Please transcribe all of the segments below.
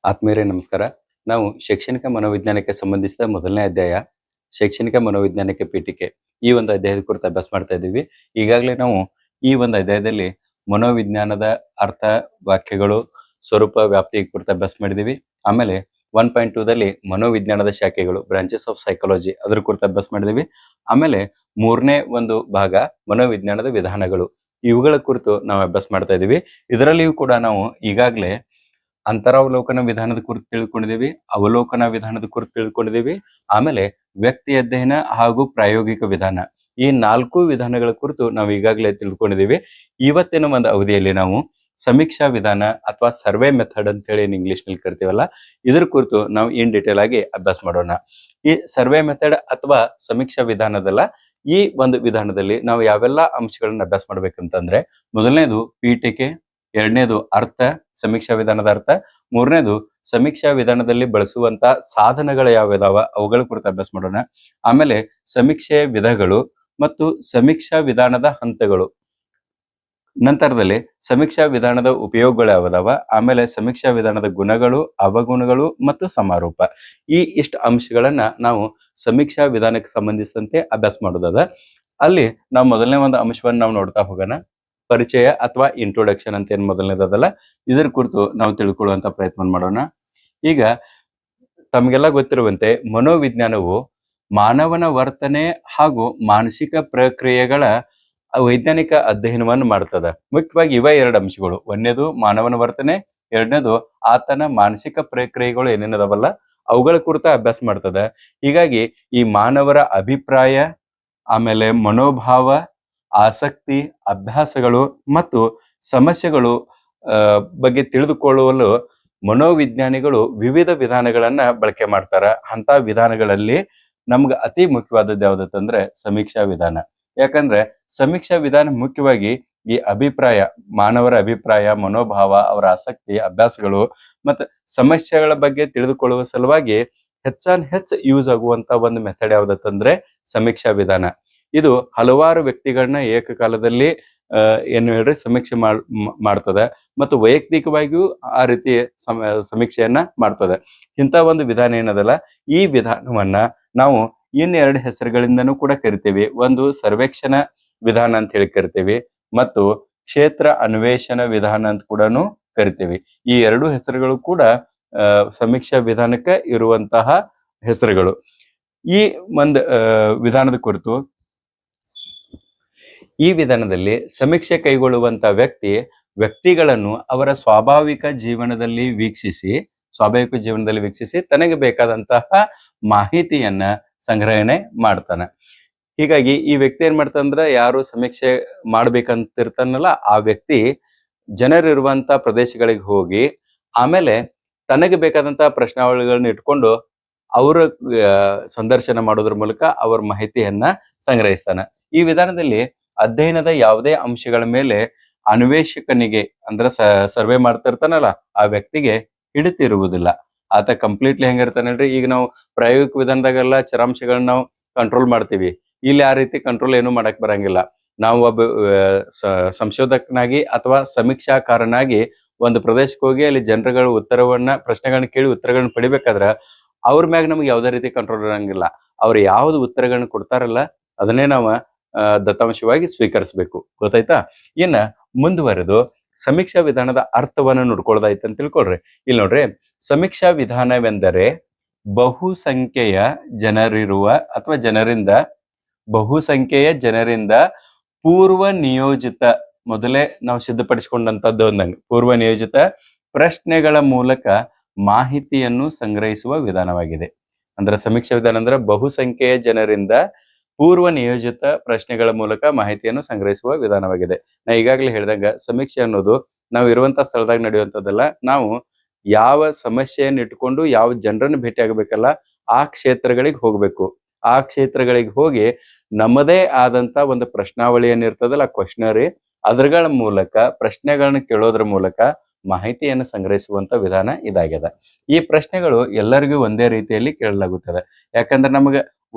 ಆತ್ಮೀಯರೇ ನಮಸ್ಕಾರ. ನಾವು ಶೈಕ್ಷಣಿಕ ಮನೋವಿಜ್ಞಾನಕ್ಕೆ ಸಂಬಂಧಿಸಿದ ಮೊದಲನೇ ಅಧ್ಯಾಯ ಶೈಕ್ಷಣಿಕ ಮನೋವಿಜ್ಞಾನಕ್ಕೆ ಪೀಠಿಕೆ ಈ ಒಂದು ಅಧ್ಯಾಯದ ಕುರಿತು ಅಭ್ಯಾಸ ಮಾಡ್ತಾ ಇದ್ದೀವಿ. ಈಗಾಗಲೇ ನಾವು ಈ ಒಂದು ಅಧ್ಯಾಯದಲ್ಲಿ ಮನೋವಿಜ್ಞಾನದ ಅರ್ಥ, ವಾಕ್ಯಗಳು, ಸ್ವರೂಪ, ವ್ಯಾಪ್ತಿ ಕುರಿತು ಅಭ್ಯಾಸ ಮಾಡಿದ್ದೀವಿ. ಆಮೇಲೆ 1.2ದಲ್ಲಿ ಮನೋವಿಜ್ಞಾನದ ಶಾಖೆಗಳು ಬ್ರಾಂಚಸ್ ಆಫ್ ಸೈಕಾಲಜಿ ಅದ್ರ ಕುರಿತು ಅಭ್ಯಾಸ ಮಾಡಿದ್ದೀವಿ. ಆಮೇಲೆ ಮೂರನೇ ಒಂದು ಭಾಗ ಮನೋವಿಜ್ಞಾನದ ವಿಧಾನಗಳು, ಇವುಗಳ ಕುರಿತು ನಾವು ಅಭ್ಯಾಸ ಮಾಡ್ತಾ ಇದ್ದೀವಿ. ಇದರಲ್ಲಿಯೂ ಕೂಡ ನಾವು ಈಗಾಗಲೇ ಅಂತರಾವಲೋಕನ ವಿಧಾನದ ಕುರಿತು ತಿಳ್ಕೊಂಡಿದ್ದೀವಿ, ಅವಲೋಕನ ವಿಧಾನದ ಕುರಿತು ತಿಳ್ಕೊಂಡಿದ್ದೀವಿ, ಆಮೇಲೆ ವ್ಯಕ್ತಿ ಅಧ್ಯಯನ ಹಾಗೂ ಪ್ರಾಯೋಗಿಕ ವಿಧಾನ, ಈ 4 ವಿಧಾನಗಳ ಕುರಿತು ನಾವು ಈಗಾಗಲೇ ತಿಳ್ಕೊಂಡಿದ್ದೀವಿ. ಇವತ್ತಿನ ಒಂದು ಅವಧಿಯಲ್ಲಿ ನಾವು ಸಮೀಕ್ಷಾ ವಿಧಾನ ಅಥವಾ ಸರ್ವೆ ಮೆಥಡ್ ಅಂತ ಹೇಳಿ ಇಂಗ್ಲಿಷ್ ನಲ್ಲಿ ಕರಿತೀವಲ್ಲ, ಇದ್ರ ಕುರಿತು ನಾವು ಇನ್ ಡೀಟೇಲ್ ಆಗಿ ಅಭ್ಯಾಸ ಮಾಡೋಣ. ಈ ಸರ್ವೆ ಮೆಥಡ್ ಅಥವಾ ಸಮೀಕ್ಷಾ ವಿಧಾನದಲ್ಲ, ಈ ಒಂದು ವಿಧಾನದಲ್ಲಿ ನಾವು ಯಾವೆಲ್ಲ ಅಂಶಗಳನ್ನ ಅಭ್ಯಾಸ ಮಾಡ್ಬೇಕಂತಂದ್ರೆ, ಮೊದಲನೇದು ಪೀಠಿಕೆ, ಎರಡನೇದು ಅರ್ಥ, ಸಮೀಕ್ಷಾ ವಿಧಾನದ ಅರ್ಥ, ಮೂರನೇದು ಸಮೀಕ್ಷಾ ವಿಧಾನದಲ್ಲಿ ಬಳಸುವಂತ ಸಾಧನಗಳು ಯಾವ್ಯಾವ ಅವುಗಳ ಕುರಿತು ಅಭ್ಯಾಸ ಮಾಡೋಣ. ಆಮೇಲೆ ಸಮೀಕ್ಷೆಯ ವಿಧಗಳು ಮತ್ತು ಸಮೀಕ್ಷಾ ವಿಧಾನದ ಹಂತಗಳು, ನಂತರದಲ್ಲಿ ಸಮೀಕ್ಷಾ ವಿಧಾನದ ಉಪಯೋಗಗಳು ಯಾವ್ದಾವ, ಆಮೇಲೆ ಸಮೀಕ್ಷಾ ವಿಧಾನದ ಗುಣಗಳು, ಅವಗುಣಗಳು ಮತ್ತು ಸಮಾರೋಪ, ಈ ಇಷ್ಟು ಅಂಶಗಳನ್ನ ನಾವು ಸಮೀಕ್ಷಾ ವಿಧಾನಕ್ಕೆ ಸಂಬಂಧಿಸಿದಂತೆ ಅಭ್ಯಾಸ ಮಾಡೋದದ. ಅಲ್ಲಿ ನಾವು ಮೊದಲನೇ ಒಂದು ಅಂಶವನ್ನು ನಾವು ನೋಡ್ತಾ ಹೋಗೋಣ. ಪರಿಚಯ ಅಥವಾ ಇಂಟ್ರೊಡಕ್ಷನ್ ಅಂತ ಏನ್ ಮೊದಲನೇದಲ್ಲ, ಇದ್ರ ಕುರಿತು ನಾವು ತಿಳ್ಕೊಳ್ಳುವಂತ ಪ್ರಯತ್ನ ಮಾಡೋಣ. ಈಗ ತಮಗೆಲ್ಲ ಗೊತ್ತಿರುವಂತೆ ಮನೋವಿಜ್ಞಾನವು ಮಾನವನ ವರ್ತನೆ ಹಾಗೂ ಮಾನಸಿಕ ಪ್ರಕ್ರಿಯೆಗಳ ವೈಜ್ಞಾನಿಕ ಅಧ್ಯಯನವನ್ನು ಮಾಡ್ತದ. ಮುಖ್ಯವಾಗಿ ಇವ ಎರಡು ಅಂಶಗಳು, ಒಂದನೇದು ಮಾನವನ ವರ್ತನೆ, ಎರಡನೇದು ಆತನ ಮಾನಸಿಕ ಪ್ರಕ್ರಿಯೆಗಳು ಏನೇನದವಲ್ಲ ಅವುಗಳ ಕುರಿತ ಅಭ್ಯಾಸ ಮಾಡ್ತದ. ಹೀಗಾಗಿ ಈ ಮಾನವರ ಅಭಿಪ್ರಾಯ, ಆಮೇಲೆ ಮನೋಭಾವ, ಆಸಕ್ತಿ, ಅಭ್ಯಾಸಗಳು ಮತ್ತು ಸಮಸ್ಯೆಗಳು ಬಗ್ಗೆ ತಿಳಿದುಕೊಳ್ಳಲು ಮನೋವಿಜ್ಞಾನಿಗಳು ವಿವಿಧ ವಿಧಾನಗಳನ್ನ ಬಳಕೆ ಮಾಡ್ತಾರ. ಅಂತ ವಿಧಾನಗಳಲ್ಲಿ ನಮ್ಗೆ ಅತಿ ಮುಖ್ಯವಾದದ್ದು ಯಾವ್ದಂದ್ರೆ ಸಮೀಕ್ಷಾ ವಿಧಾನ. ಯಾಕಂದ್ರೆ ಸಮೀಕ್ಷಾ ವಿಧಾನ ಮುಖ್ಯವಾಗಿ ಈ ಅಭಿಪ್ರಾಯ, ಮಾನವರ ಅಭಿಪ್ರಾಯ, ಮನೋಭಾವ, ಅವರ ಆಸಕ್ತಿ, ಅಭ್ಯಾಸಗಳು ಮತ್ತು ಸಮಸ್ಯೆಗಳ ಬಗ್ಗೆ ತಿಳಿದುಕೊಳ್ಳುವ ಸಲುವಾಗಿ ಹೆಚ್ಚು ಯೂಸ್ ಆಗುವಂತ ಒಂದು ಮೆಥಡ್ ಯಾವ್ದಂದ್ರೆ ಸಮೀಕ್ಷಾ ವಿಧಾನ. ಇದು ಹಲವಾರು ವ್ಯಕ್ತಿಗಳನ್ನ ಏಕಕಾಲದಲ್ಲಿ ಏನು ಹೇಳ್ರಿ ಸಮೀಕ್ಷೆ ಮಾಡ್ತದೆ ಮತ್ತು ವೈಯಕ್ತಿಕವಾಗಿಯೂ ಆ ರೀತಿ ಸಮೀಕ್ಷೆಯನ್ನ ಮಾಡ್ತದೆ. ಇಂಥ ಒಂದು ವಿಧಾನ ಏನದಲ್ಲ, ಈ ವಿಧಾನವನ್ನ ನಾವು ಇನ್ನೆರಡು ಹೆಸರುಗಳಿಂದನೂ ಕೂಡ ಕರಿತೇವೆ. ಒಂದು ಸರ್ವೇಕ್ಷಣ ವಿಧಾನ ಅಂತ ಹೇಳಿ ಕರಿತೇವೆ ಮತ್ತು ಕ್ಷೇತ್ರ ಅನ್ವೇಷಣ ವಿಧಾನ ಅಂತ ಕೂಡ ಕರಿತೇವೆ. ಈ ಎರಡು ಹೆಸರುಗಳು ಕೂಡ ಸಮೀಕ್ಷಾ ವಿಧಾನಕ್ಕೆ ಇರುವಂತಹ ಹೆಸರುಗಳು. ಈ ಒಂದು ವಿಧಾನದ ಕುರಿತು, ಈ ವಿಧಾನದಲ್ಲಿ ಸಮೀಕ್ಷೆ ಕೈಗೊಳ್ಳುವಂತ ವ್ಯಕ್ತಿಗಳನ್ನು ಅವರ ಸ್ವಾಭಾವಿಕ ಜೀವನದಲ್ಲಿ ವೀಕ್ಷಿಸಿ ತನಗೆ ಬೇಕಾದಂತಹ ಮಾಹಿತಿಯನ್ನ ಸಂಗ್ರಹಣೆ ಮಾಡ್ತಾನೆ. ಹೀಗಾಗಿ ಈ ವ್ಯಕ್ತಿ ಏನ್ ಮಾಡ್ತಾನಂದ್ರ, ಯಾರು ಸಮೀಕ್ಷೆ ಮಾಡ್ಬೇಕಂತಿರ್ತಾನಲ್ಲ ಆ ವ್ಯಕ್ತಿ ಜನರಿರುವಂತ ಪ್ರದೇಶಗಳಿಗೆ ಹೋಗಿ ಆಮೇಲೆ ತನಗೆ ಬೇಕಾದಂತಹ ಪ್ರಶ್ನಾವಳಿಗಳನ್ನ ಇಟ್ಕೊಂಡು ಅವರ ಸಂದರ್ಶನ ಮಾಡೋದ್ರ ಮೂಲಕ ಅವರ ಮಾಹಿತಿಯನ್ನ ಸಂಗ್ರಹಿಸ್ತಾನೆ. ಈ ವಿಧಾನದಲ್ಲಿ ಅಧ್ಯಯನದ ಯಾವುದೇ ಅಂಶಗಳ ಮೇಲೆ ಅನ್ವೇಷಕನಿಗೆ ಅಂದ್ರೆ ಸರ್ವೆ ಮಾಡ್ತಿರ್ತಾನಲ್ಲ ಆ ವ್ಯಕ್ತಿಗೆ ಹಿಡಿತಿರುವುದಿಲ್ಲ. ಆತ ಕಂಪ್ಲೀಟ್ಲಿ ಹೆಂಗಿರ್ತಾನೆ ಹೇಳ್ರಿ, ಈಗ ನಾವು ಪ್ರಾಯೋಗಿಕ ವಿಧಾನದಾಗೆಲ್ಲ ಚರಾಂಶಗಳನ್ನ ನಾವು ಕಂಟ್ರೋಲ್ ಮಾಡ್ತೀವಿ. ಇಲ್ಲಿ ಆ ರೀತಿ ಕಂಟ್ರೋಲ್ ಏನು ಮಾಡಕ್ ಬರಂಗಿಲ್ಲ. ನಾವು ಒಬ್ಬ ಸಂಶೋಧಕನಾಗಿ ಅಥವಾ ಸಮೀಕ್ಷಾಕಾರನಾಗಿ ಒಂದು ಪ್ರದೇಶಕ್ಕೆ ಹೋಗಿ ಅಲ್ಲಿ ಜನರುಗಳ ಪ್ರಶ್ನೆಗಳನ್ನ ಕೇಳಿ ಉತ್ತರಗಳನ್ನ ಪಡಿಬೇಕಾದ್ರ ಅವ್ರ ಮ್ಯಾಗ ನಮ್ಗೆ ಯಾವುದೇ ರೀತಿ ಕಂಟ್ರೋಲ್ ಇರಂಗಿಲ್ಲ. ಅವ್ರು ಯಾವ್ದು ಉತ್ತರಗಳನ್ನ ಕೊಡ್ತಾರಲ್ಲ ಅದನ್ನೇ ನಾವು ದತ್ತಾಂಶವಾಗಿ ಸ್ವೀಕರಿಸಬೇಕು. ಗೊತ್ತಾಯ್ತಾ? ಇನ್ನ ಮುಂದುವರೆದು ಸಮೀಕ್ಷಾ ವಿಧಾನದ ಅರ್ಥವನ್ನ ನೋಡ್ಕೊಳ್ಳೋದಾಯ್ತು ಅಂತ ತಿಳ್ಕೊಳ್ರಿ. ಇಲ್ಲಿ ನೋಡ್ರಿ, ಸಮೀಕ್ಷಾ ವಿಧಾನವೆಂದರೆ ಬಹುಸಂಖ್ಯೆಯ ಜನರಿಂದ ಪೂರ್ವ ನಿಯೋಜಿತ, ಮೊದಲೇ ನಾವು ಸಿದ್ಧಪಡಿಸಿಕೊಂಡಂತದ್ದು ಅಂದಂಗೆ ಪೂರ್ವ ನಿಯೋಜಿತ ಪ್ರಶ್ನೆಗಳ ಮೂಲಕ ಮಾಹಿತಿಯನ್ನು ಸಂಗ್ರಹಿಸುವ ವಿಧಾನವಾಗಿದೆ. ಅಂದ್ರೆ ಸಮೀಕ್ಷಾ ವಿಧಾನ ಅಂದ್ರೆ ಬಹುಸಂಖ್ಯೆಯ ಜನರಿಂದ ಪೂರ್ವ ನಿಯೋಜಿತ ಪ್ರಶ್ನೆಗಳ ಮೂಲಕ ಮಾಹಿತಿಯನ್ನು ಸಂಗ್ರಹಿಸುವ ವಿಧಾನವಾಗಿದೆ. ನಾ ಈಗಾಗಲೇ ಹೇಳಿದಂಗ ಸಮೀಕ್ಷೆ ಅನ್ನೋದು ನಾವು ಇರುವಂತ ಸ್ಥಳದಾಗ ನಡೆಯುವಂಥದ್ದಲ್ಲ. ನಾವು ಯಾವ ಸಮಸ್ಯೆಯನ್ನು ಇಟ್ಕೊಂಡು ಯಾವ ಜನರನ್ನು ಭೇಟಿ ಆಗಬೇಕಲ್ಲ ಆ ಕ್ಷೇತ್ರಗಳಿಗೆ ಹೋಗ್ಬೇಕು. ಆ ಕ್ಷೇತ್ರಗಳಿಗೆ ಹೋಗಿ ನಮ್ಮದೇ ಆದಂತ ಒಂದು ಪ್ರಶ್ನಾವಳಿ ಏನಿರ್ತದಲ್ಲ, ಕ್ವಶನರಿ, ಅದ್ರಗಳ ಮೂಲಕ ಪ್ರಶ್ನೆಗಳನ್ನ ಕೇಳೋದ್ರ ಮೂಲಕ ಮಾಹಿತಿಯನ್ನು ಸಂಗ್ರಹಿಸುವಂತ ವಿಧಾನ ಇದಾಗಿದೆ. ಈ ಪ್ರಶ್ನೆಗಳು ಎಲ್ಲರಿಗೂ ಒಂದೇ ರೀತಿಯಲ್ಲಿ ಕೇಳಲಾಗುತ್ತದೆ. ಯಾಕಂದ್ರೆ ನಮಗೆ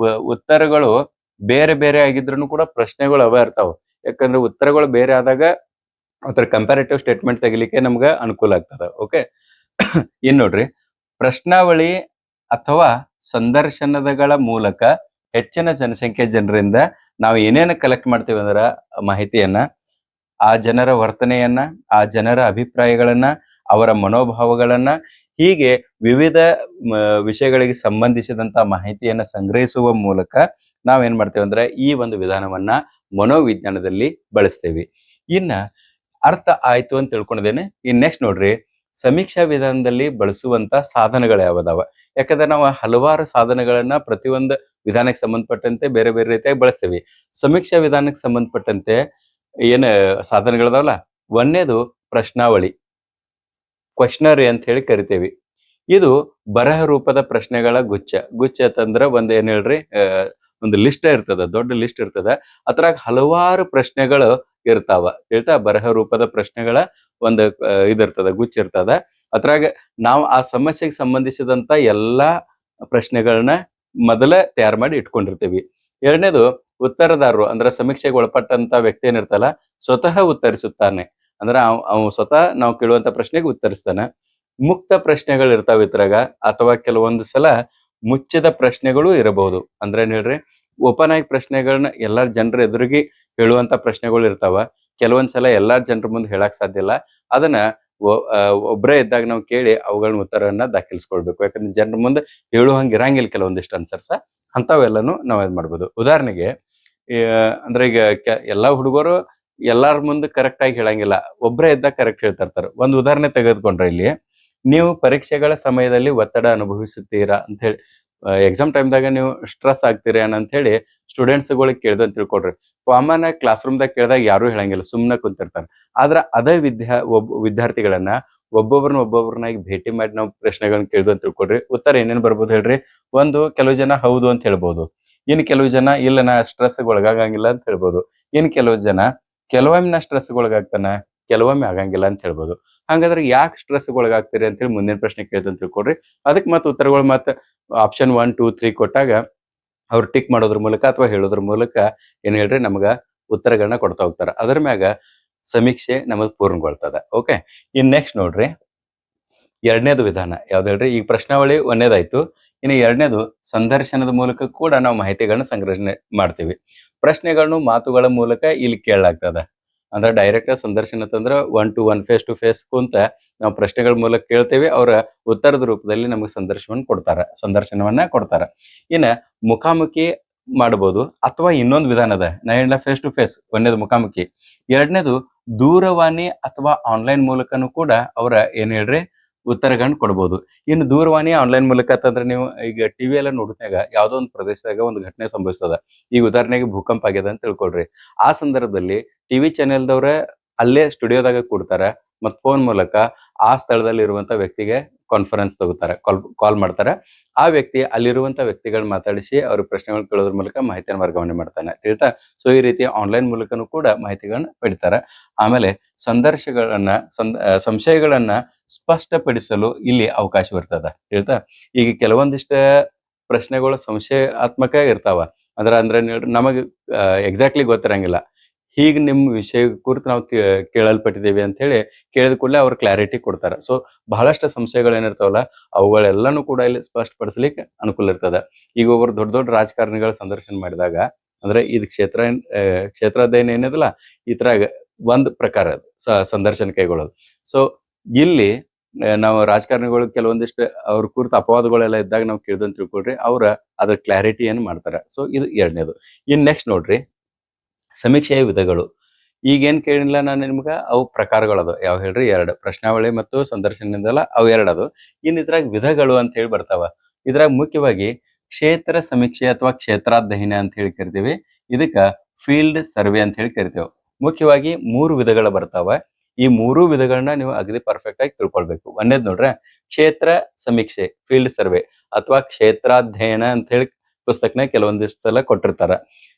ಉತ್ತರಗಳು ಬೇರೆ ಬೇರೆ ಆಗಿದ್ರು ಕೂಡ ಪ್ರಶ್ನೆಗಳು ಅವೇ ಇರ್ತಾವ. ಯಾಕಂದ್ರೆ ಉತ್ತರಗಳು ಬೇರೆ ಆದಾಗ ಅದ್ರ ಕಂಪ್ಯಾರಿಟಿವ್ ಸ್ಟೇಟ್ಮೆಂಟ್ ತೆಗಿಲಿಕ್ಕೆ ನಮ್ಗೆ ಅನುಕೂಲ ಆಗ್ತದೆ. ಓಕೆ, ಇನ್ ನೋಡ್ರಿ, ಪ್ರಶ್ನಾವಳಿ ಅಥವಾ ಸಂದರ್ಶನಗಳ ಮೂಲಕ ಹೆಚ್ಚಿನ ಜನಸಂಖ್ಯೆ ಜನರಿಂದ ನಾವು ಏನೇನು ಕಲೆಕ್ಟ್ ಮಾಡ್ತೀವಿ ಅಂದ್ರ ಮಾಹಿತಿಯನ್ನ, ಆ ಜನರ ವರ್ತನೆಯನ್ನ, ಆ ಜನರ ಅಭಿಪ್ರಾಯಗಳನ್ನ, ಅವರ ಮನೋಭಾವಗಳನ್ನ, ಹೀಗೆ ವಿವಿಧ ವಿಷಯಗಳಿಗೆ ಸಂಬಂಧಿಸಿದಂತ ಮಾಹಿತಿಯನ್ನ ಸಂಗ್ರಹಿಸುವ ಮೂಲಕ ನಾವೇನ್ ಮಾಡ್ತೇವೆ ಅಂದ್ರೆ ಈ ಒಂದು ವಿಧಾನವನ್ನ ಮನೋವಿಜ್ಞಾನದಲ್ಲಿ ಬಳಸ್ತೇವೆ. ಇನ್ನ ಅರ್ಥ ಆಯ್ತು ಅಂತ ತಿಳ್ಕೊಂಡಿದ್ದೇನೆ. ಇನ್ ನೆಕ್ಸ್ಟ್ ನೋಡ್ರಿ, ಸಮೀಕ್ಷಾ ವಿಧಾನದಲ್ಲಿ ಬಳಸುವಂತ ಸಾಧನಗಳು ಯಾವದಾವ. ಯಾಕಂದ್ರೆ ನಾವು ಹಲವಾರು ಸಾಧನಗಳನ್ನ ಪ್ರತಿಯೊಂದು ವಿಧಾನಕ್ಕೆ ಸಂಬಂಧಪಟ್ಟಂತೆ ಬೇರೆ ಬೇರೆ ರೀತಿಯಾಗಿ ಬಳಸ್ತೇವೆ. ಸಮೀಕ್ಷಾ ವಿಧಾನಕ್ಕೆ ಸಂಬಂಧಪಟ್ಟಂತೆ ಏನ್ ಸಾಧನಗಳದಾವಲ್ಲ, ಒಂದನೇದು ಪ್ರಶ್ನಾವಳಿ, ಕ್ವಶನರಿ ಅಂತ ಹೇಳಿ ಕರಿತೇವಿ. ಇದು ಬರಹ ರೂಪದ ಪ್ರಶ್ನೆಗಳ ಗುಚ್ಛ. ಗುಚ್ಛ ಅಂತಂದ್ರ ಒಂದ್ ಏನ್ ಹೇಳ್ರಿ, ಒಂದು ಲಿಸ್ಟ್ ಇರ್ತದ, ದೊಡ್ಡ ಲಿಸ್ಟ್ ಇರ್ತದ. ಅದ್ರಾಗ ಹಲವಾರು ಪ್ರಶ್ನೆಗಳು ಇರ್ತಾವ. ಬರಹ ರೂಪದ ಪ್ರಶ್ನೆಗಳ ಒಂದು ಇದಿರ್ತದ, ಗುಚ್ಛ ಇರ್ತದ. ಅದ್ರಾಗ ನಾವು ಆ ಸಮಸ್ಯೆಗೆ ಸಂಬಂಧಿಸಿದಂತ ಎಲ್ಲಾ ಪ್ರಶ್ನೆಗಳನ್ನ ಮೊದಲ ತಯಾರು ಮಾಡಿ ಇಟ್ಕೊಂಡಿರ್ತೀವಿ. ಎರಡನೇದು ಉತ್ತರದಾರರು ಅಂದ್ರ ಸಮೀಕ್ಷೆಗೆ ಒಳಪಟ್ಟಂತ ವ್ಯಕ್ತಿ ಏನಿರ್ತಲ್ಲ, ಸ್ವತಃ ಉತ್ತರಿಸುತ್ತಾನೆ. ಅಂದ್ರ ಅವ್ ಸ್ವತಃ ನಾವು ಕೇಳುವಂತ ಪ್ರಶ್ನೆಗೆ ಉತ್ತರಿಸ್ತಾನ. ಮುಕ್ತ ಪ್ರಶ್ನೆಗಳು ಇರ್ತಾವ ಇದ್ರಾಗ, ಅಥವಾ ಕೆಲವೊಂದು ಸಲ ಮುಚ್ಚಿದ ಪ್ರಶ್ನೆಗಳು ಇರಬಹುದು. ಅಂದ್ರೆ ಏನ್ ಹೇಳ್ರಿ, ಓಪನ್ ಆಗಿ ಪ್ರಶ್ನೆಗಳನ್ನ ಎಲ್ಲಾ ಜನರ ಎದುರಿಗೆ ಹೇಳುವಂತ ಪ್ರಶ್ನೆಗಳು ಇರ್ತಾವ. ಕೆಲವೊಂದ್ಸಲ ಎಲ್ಲಾ ಜನರ ಮುಂದೆ ಹೇಳಕ್ ಸಾಧ್ಯ ಇಲ್ಲ. ಅದನ್ನ ಒಬ್ರೇ ಇದ್ದಾಗ ನಾವು ಕೇಳಿ ಅವುಗಳನ್ನ ಉತ್ತರವನ್ನ ದಾಖಲಿಸ್ಕೊಳ್ಬೇಕು. ಯಾಕಂದ್ರೆ ಜನರ ಮುಂದೆ ಹೇಳುವಂಗ ಇರಂಗಿಲ್ಲ ಕೆಲವೊಂದಿಷ್ಟು ಆನ್ಸರ್ಸ್. ಅಂತವೆಲ್ಲನು ನಾವ್ ಏನ್ ಮಾಡ್ಬೋದು. ಉದಾಹರಣೆಗೆ ಅಂದ್ರೆ ಈಗ ಎಲ್ಲಾ ಹುಡುಗರು ಎಲ್ಲಾರ ಮುಂದೆ ಕರೆಕ್ಟ್ ಆಗಿ ಹೇಳಂಗಿಲ್ಲ, ಒಬ್ರೇ ಇದ್ದಾಗ ಕರೆಕ್ಟ್ ಹೇಳ್ತಾ ಇರ್ತಾರೆ. ಒಂದು ಉದಾಹರಣೆ ತೆಗೆದುಕೊಂಡ್ರೆ ಇಲ್ಲಿ, ನೀವು ಪರೀಕ್ಷೆಗಳ ಸಮಯದಲ್ಲಿ ಒತ್ತಡ ಅನುಭವಿಸುತ್ತೀರಾ ಅಂತ ಹೇಳಿ, ಎಕ್ಸಾಮ್ ಟೈಮ್ದಾಗ ನೀವು ಸ್ಟ್ರೆಸ್ ಆಗ್ತೀರಾ ಅಂತ ಹೇಳಿ ಸ್ಟೂಡೆಂಟ್ಸ್ಗಳಿಗೆ ಕೇಳ್ದು ಅಂತ ತಿಳ್ಕೊಡ್ರಿ. ಕಾಮನ್ ಆಗಿ ಕ್ಲಾಸ್ ರೂಮ್ದಾಗ ಕೇಳಿದಾಗ ಯಾರು ಹೇಳಂಗಿಲ್ಲ, ಸುಮ್ಮನೆ ಕುಂತಿರ್ತಾರೆ. ಆದ್ರ ಅದೇ ವಿದ್ಯಾರ್ಥಿಗಳನ್ನ ಒಬ್ಬೊಬ್ರನ್ನಾಗಿ ಭೇಟಿ ಮಾಡಿ ನಾವು ಪ್ರಶ್ನೆಗಳನ್ನ ಕೇಳ್ದು ಅಂತ ತಿಳ್ಕೊಡ್ರಿ. ಉತ್ತರ ಏನೇನ್ ಬರ್ಬೋದು ಹೇಳ್ರಿ. ಒಂದು, ಕೆಲವು ಜನ ಹೌದು ಅಂತ ಹೇಳ್ಬೋದು. ಇನ್ ಕೆಲವು ಜನ ಇಲ್ಲ, ನಾ ಸ್ಟ್ರೆಸ್ ಒಳಗಾಗಂಗಿಲ್ಲ ಅಂತ ಹೇಳ್ಬೋದು. ಇನ್ ಕೆಲವು ಜನ ಕೆಲವೊಮ್ಮೆ ನಾ ಸ್ಟ್ರೆಸ್ ಒಳಗಾಗ್ತಾನ, ಕೆಲವೊಮ್ಮೆ ಆಗಂಗಿಲ್ಲ ಅಂತ ಹೇಳ್ಬೋದು. ಹಂಗಾದ್ರೆ ಯಾಕೆ ಸ್ಟ್ರೆಸ್ ಒಳಗಾಗ್ತೀರಿ ಅಂತ ಹೇಳಿ ಮುಂದಿನ ಪ್ರಶ್ನೆ ಕೇಳ್ದು ಅಂತ ತಿಳ್ಕೊಡ್ರಿ. ಅದಕ್ಕೆ ಮತ್ತೆ ಉತ್ತರಗಳು ಮತ್ತೆ ಆಪ್ಷನ್ 1, 2, 3 ಕೊಟ್ಟಾಗ ಅವ್ರು ಟಿಕ್ ಮಾಡೋದ್ರ ಮೂಲಕ ಅಥವಾ ಹೇಳೋದ್ರ ಮೂಲಕ ಏನ್ ಹೇಳ್ರಿ, ನಮಗ ಉತ್ತರಗಳನ್ನ ಕೊಡ್ತಾ ಹೋಗ್ತಾರ. ಅದ್ರ ಮ್ಯಾಗ ಸಮೀಕ್ಷೆ ನಮಗ್ ಪೂರ್ಣಗೊಳ್ತದ. ಓಕೆ, ಇನ್ ನೆಕ್ಸ್ಟ್ ನೋಡ್ರಿ, ಎರಡನೇದು ವಿಧಾನ ಯಾವ್ದು ಹೇಳ್ರಿ. ಈಗ ಪ್ರಶ್ನಾವಳಿ ಒಂದೇದಾಯ್ತು. ಇನ್ನು ಎರಡನೇದು ಸಂದರ್ಶನದ ಮೂಲಕ ಕೂಡ ನಾವು ಮಾಹಿತಿಗಳನ್ನ ಸಂಗ್ರಹಣೆ ಮಾಡ್ತೀವಿ. ಪ್ರಶ್ನೆಗಳನ್ನು ಮಾತುಗಳ ಮೂಲಕ ಇಲ್ಲಿ ಕೇಳಲಾಗ್ತದ. ಅಂದ್ರೆ ಡೈರೆಕ್ಟ್ ಸಂದರ್ಶನ ಅಂತಂದ್ರ 1 to 1 ಫೇಸ್ ಟು ಫೇಸ್ ಕುಂತ ನಾವು ಪ್ರಶ್ನೆಗಳ ಮೂಲಕ ಕೇಳ್ತೇವೆ. ಅವರ ಉತ್ತರದ ರೂಪದಲ್ಲಿ ನಮಗೆ ಸಂದರ್ಶನವನ್ನ ಕೊಡ್ತಾರ. ಇನ್ನ ಮುಖಾಮುಖಿ ಮಾಡಬಹುದು, ಅಥವಾ ಇನ್ನೊಂದು ವಿಧಾನ ಅದ. ನಾ ಹೇಳ ಫೇಸ್ ಟು ಫೇಸ್ ಒಂದೇದು ಮುಖಾಮುಖಿ. ಎರಡನೇದು ದೂರವಾಣಿ ಅಥವಾ ಆನ್ಲೈನ್ ಮೂಲಕನೂ ಕೂಡ ಅವರ ಏನ್ ಹೇಳ್ರಿ ಉತ್ತರಗಳನ್ನ ಕೊಡ್ಬೋದು. ಇನ್ನು ದೂರವಾಣಿ ಆನ್ಲೈನ್ ಮೂಲಕ ಅಂತಂದ್ರೆ, ನೀವು ಈಗ ಟಿವಿ ಎಲ್ಲ ನೋಡಿದಾಗ ಯಾವ್ದೋ ಒಂದು ಪ್ರದೇಶದಾಗ ಒಂದು ಘಟನೆ ಸಂಭವಿಸ್ತದ. ಈಗ ಉದಾಹರಣೆಗೆ ಭೂಕಂಪ ಆಗ್ಯದ ಅಂತ ತಿಳ್ಕೊಳ್ರಿ. ಆ ಸಂದರ್ಭದಲ್ಲಿ ಟಿವಿ ಚಾನೆಲ್ದವ್ರ ಅಲ್ಲೇ ಸ್ಟುಡಿಯೋದಾಗ ಕೊಡ್ತಾರ, ಮತ್ ಫೋನ್ ಮೂಲಕ ಆ ಸ್ಥಳದಲ್ಲಿ ಇರುವಂತ ವ್ಯಕ್ತಿಗೆ ಕಾನ್ಫರೆನ್ಸ್ ತಗೋತಾರ, ಕಾಲ್ ಮಾಡ್ತಾರ. ಆ ವ್ಯಕ್ತಿ ಅಲ್ಲಿರುವಂತ ವ್ಯಕ್ತಿಗಳನ್ನ ಮಾತಾಡಿಸಿ ಅವ್ರ ಪ್ರಶ್ನೆಗಳನ್ನ ಕೇಳೋದ್ರ ಮೂಲಕ ಮಾಹಿತಿಯನ್ನು ವರ್ಗಾವಣೆ ಮಾಡ್ತಾನೆ ತಿಳಿತಾ. ಸೊ ಈ ರೀತಿ ಆನ್ಲೈನ್ ಮೂಲಕನೂ ಕೂಡ ಮಾಹಿತಿಗಳನ್ನ ಪಡಿತಾರ. ಆಮೇಲೆ ಸಂಶಯಗಳನ್ನ ಸ್ಪಷ್ಟಪಡಿಸಲು ಇಲ್ಲಿ ಅವಕಾಶವಿರ್ತದ ತಿಳಿತಾ. ಈಗ ಕೆಲವೊಂದಿಷ್ಟ ಪ್ರಶ್ನೆಗಳು ಸಂಶಯಾತ್ಮಕ ಇರ್ತಾವ. ಅಂದ್ರೆ ನಮಗ್ ಎಕ್ಸಾಕ್ಟ್ಲಿ ಗೊತ್ತಿರಂಗಿಲ್ಲ. ಹೀಗ್ ನಿಮ್ ವಿಷಯ ಕುರಿತು ನಾವು ಕೇಳಲ್ಪಟ್ಟಿದ್ದೇವೆ ಅಂತ ಹೇಳಿ ಕೇಳಿದ ಕೂಡಲೇ ಅವ್ರು ಕ್ಲಾರಿಟಿ ಕೊಡ್ತಾರ. ಸೊ ಬಹಳಷ್ಟು ಸಂಶಯಗಳು ಏನಿರ್ತಾವಲ್ಲ, ಅವುಗಳೆಲ್ಲಾನು ಕೂಡ ಇಲ್ಲಿ ಸ್ಪಷ್ಟಪಡಿಸ್ಲಿಕ್ಕೆ ಅನುಕೂಲ ಇರ್ತದ. ಈಗ ಒಬ್ಬರು ದೊಡ್ಡ ದೊಡ್ಡ ರಾಜಕಾರಣಿಗಳ ಸಂದರ್ಶನ ಮಾಡಿದಾಗ, ಅಂದ್ರೆ ಇದು ಕ್ಷೇತ್ರ ಅಧ್ಯಯನ ಏನಿದಲ್ಲ, ಈ ತರ ಒಂದ್ ಪ್ರಕಾರ ಸಂದರ್ಶನ ಕೈಗೊಳ್ಳೋದು. ಸೊ ಇಲ್ಲಿ ನಾವು ರಾಜಕಾರಣಿಗಳು ಕೆಲವೊಂದಿಷ್ಟು ಅವ್ರ ಕುರಿತು ಅಪವಾದಗಳೆಲ್ಲ ಇದ್ದಾಗ ನಾವು ಕೇಳ್ದಂತ ತಿಳ್ಕೊಳ್ರಿ, ಅವ್ರ ಅದ್ರ ಕ್ಲಾರಿಟಿಯನ್ನು ಮಾಡ್ತಾರ. ಸೊ ಇದು ಎರಡನೇದು. ಇನ್ ನೆಕ್ಸ್ಟ್ ನೋಡ್ರಿ, ಸಮೀಕ್ಷೆಯ ವಿಧಗಳು. ಈಗೇನ್ ಕೇಳಿಲ್ಲ ನಾನು ನಿಮ್ಗ, ಅವು ಪ್ರಕಾರಗಳದು ಯಾವ ಹೇಳ್ರಿ, ಎರಡು ಪ್ರಶ್ನಾವಳಿ ಮತ್ತು ಸಂದರ್ಶನದಿಂದಲ್ಲ, ಅವು ಎರಡದು. ಇನ್ ಇದ್ರಾಗ ವಿಧಗಳು ಅಂತ ಹೇಳಿ ಬರ್ತಾವ. ಇದ್ರಾಗ ಮುಖ್ಯವಾಗಿ ಕ್ಷೇತ್ರ ಸಮೀಕ್ಷೆ ಅಥವಾ ಕ್ಷೇತ್ರಾಧ್ಯಯನ ಅಂತ ಹೇಳಿ ಕರಿತೀವಿ. ಇದಕ್ಕ ಫೀಲ್ಡ್ ಸರ್ವೆ ಅಂತ ಹೇಳಿ ಕರಿತೇವೆ. ಮುಖ್ಯವಾಗಿ 3 ವಿಧಗಳು ಬರ್ತಾವ. ಈ 3 ವಿಧಗಳನ್ನ ನೀವು ಅಗದಿ ಪರ್ಫೆಕ್ಟ್ ಆಗಿ ತಿಳ್ಕೊಳ್ಬೇಕು. ಒಂದೇದ್ ನೋಡ್ರೆ, ಕ್ಷೇತ್ರ ಸಮೀಕ್ಷೆ ಫೀಲ್ಡ್ ಸರ್ವೆ ಅಥವಾ ಕ್ಷೇತ್ರಾಧ್ಯಯನ ಅಂತ ಹೇಳಿ ಪುಸ್ತಕನ ಕೆಲವೊಂದಿಷ್ಟು ಸಲ ಕೊಟ್ಟಿರ್ತಾರ.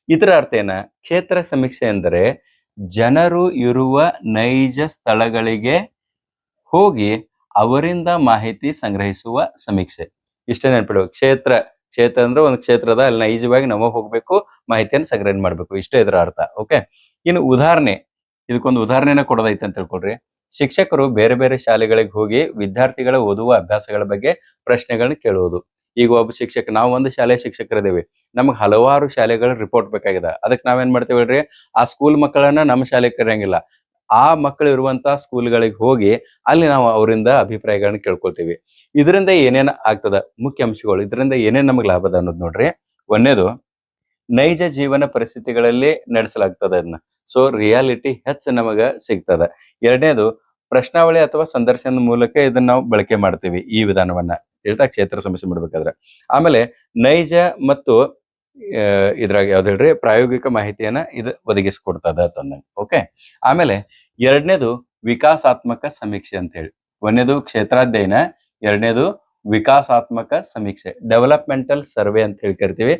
ಇದರ ಅರ್ಥ ಏನ? ಕ್ಷೇತ್ರ ಸಮೀಕ್ಷೆ ಎಂದರೆ ಜನರು ಇರುವ ನೈಜ ಸ್ಥಳಗಳಿಗೆ ಹೋಗಿ ಅವರಿಂದ ಮಾಹಿತಿ ಸಂಗ್ರಹಿಸುವ ಸಮೀಕ್ಷೆ. ಇಷ್ಟೇ ನೆನ್ಪಿಡ್ಬೇಕು. ಕ್ಷೇತ್ರ ಅಂದ್ರೆ ಒಂದು ಕ್ಷೇತ್ರದ ಅಲ್ಲಿ ನೈಜವಾಗಿ ನಾವು ಹೋಗ್ಬೇಕು, ಮಾಹಿತಿಯನ್ನು ಸಂಗ್ರಹಣೆ ಮಾಡ್ಬೇಕು. ಇಷ್ಟೇ ಇದರ ಅರ್ಥ. ಓಕೆ, ಇನ್ನು ಉದಾಹರಣೆ, ಇದಕ್ಕೊಂದು ಉದಾಹರಣೆನ ಕೊಡೋದೈತೆ ಅಂತ ತಿಳ್ಕೊಳ್ರಿ. ಶಿಕ್ಷಕರು ಬೇರೆ ಬೇರೆ ಶಾಲೆಗಳಿಗೆ ಹೋಗಿ ವಿದ್ಯಾರ್ಥಿಗಳ ಓದುವ ಅಭ್ಯಾಸಗಳ ಬಗ್ಗೆ ಪ್ರಶ್ನೆಗಳನ್ನ ಕೇಳುವುದು. ಈಗ ಒಬ್ಬ ಶಿಕ್ಷಕ, ನಾವು ಒಂದು ಶಾಲೆ ಶಿಕ್ಷಕರಿದ್ದೇವೆ, ನಮ್ಗೆ ಹಲವಾರು ಶಾಲೆಗಳ ರಿಪೋರ್ಟ್ ಬೇಕಾಗಿದೆ. ಅದಕ್ಕೆ ನಾವೇನ್ ಮಾಡ್ತೇವೆ ಹೇಳ್ರಿ, ಆ ಸ್ಕೂಲ್ ಮಕ್ಕಳನ್ನ ನಮ್ಮ ಶಾಲೆಗೆ ಕರೆಯಂಗಿಲ್ಲ, ಆ ಮಕ್ಕಳು ಇರುವಂತ ಸ್ಕೂಲ್ಗಳಿಗೆ ಹೋಗಿ ಅಲ್ಲಿ ನಾವು ಅವರಿಂದ ಅಭಿಪ್ರಾಯಗಳನ್ನ ಕೇಳ್ಕೊಳ್ತೀವಿ. ಇದರಿಂದ ಏನೇನ್ ಆಗ್ತದ, ಮುಖ್ಯ ಅಂಶಗಳು, ಇದರಿಂದ ಏನೇನ್ ನಮಗೆ ಲಾಭ ಅದ ಅನ್ನೋದು ನೋಡ್ರಿ. ಒಂದೇದು, ನೈಜ ಜೀವನ ಪರಿಸ್ಥಿತಿಗಳಲ್ಲಿ ನಡೆಸಲಾಗ್ತದೆ ಅದನ್ನ. ಸೊ ರಿಯಾಲಿಟಿ ಹೆಚ್ಚು ನಮಗ ಸಿಗ್ತದ. ಎರಡನೇದು, ಪ್ರಶ್ನಾವಳಿ ಅಥವಾ ಸಂದರ್ಶನದ ಮೂಲಕ ಇದನ್ನ ನಾವು ಬಳಕೆ ಮಾಡ್ತೀವಿ ಈ ವಿಧಾನವನ್ನ, ತಿಳಿತಾ, ಕ್ಷೇತ್ರ ಸಮಸ್ಯೆ ಮಾಡ್ಬೇಕಾದ್ರೆ. ಆಮೇಲೆ ನೈಜ ಮತ್ತು ಇದ್ರಾಗ ಯಾವ್ದು ಹೇಳ್ರಿ, ಪ್ರಾಯೋಗಿಕ ಮಾಹಿತಿಯನ್ನ ಇದು ಒದಗಿಸ್ಕೊಡ್ತದ ಅಂತಂದಂಗ. ಓಕೆ. ಆಮೇಲೆ ಎರಡನೇದು ವಿಕಾಸಾತ್ಮಕ ಸಮೀಕ್ಷೆ ಅಂತ ಹೇಳಿ. ಒಂದನೇದು ಕ್ಷೇತ್ರಾಧ್ಯಯನ, ಎರಡನೇದು ವಿಕಾಸಾತ್ಮಕ ಸಮೀಕ್ಷೆ, ಡೆವಲಪ್ಮೆಂಟಲ್ ಸರ್ವೆ ಅಂತ ಹೇಳಿ ಕರಿತೀವಿ.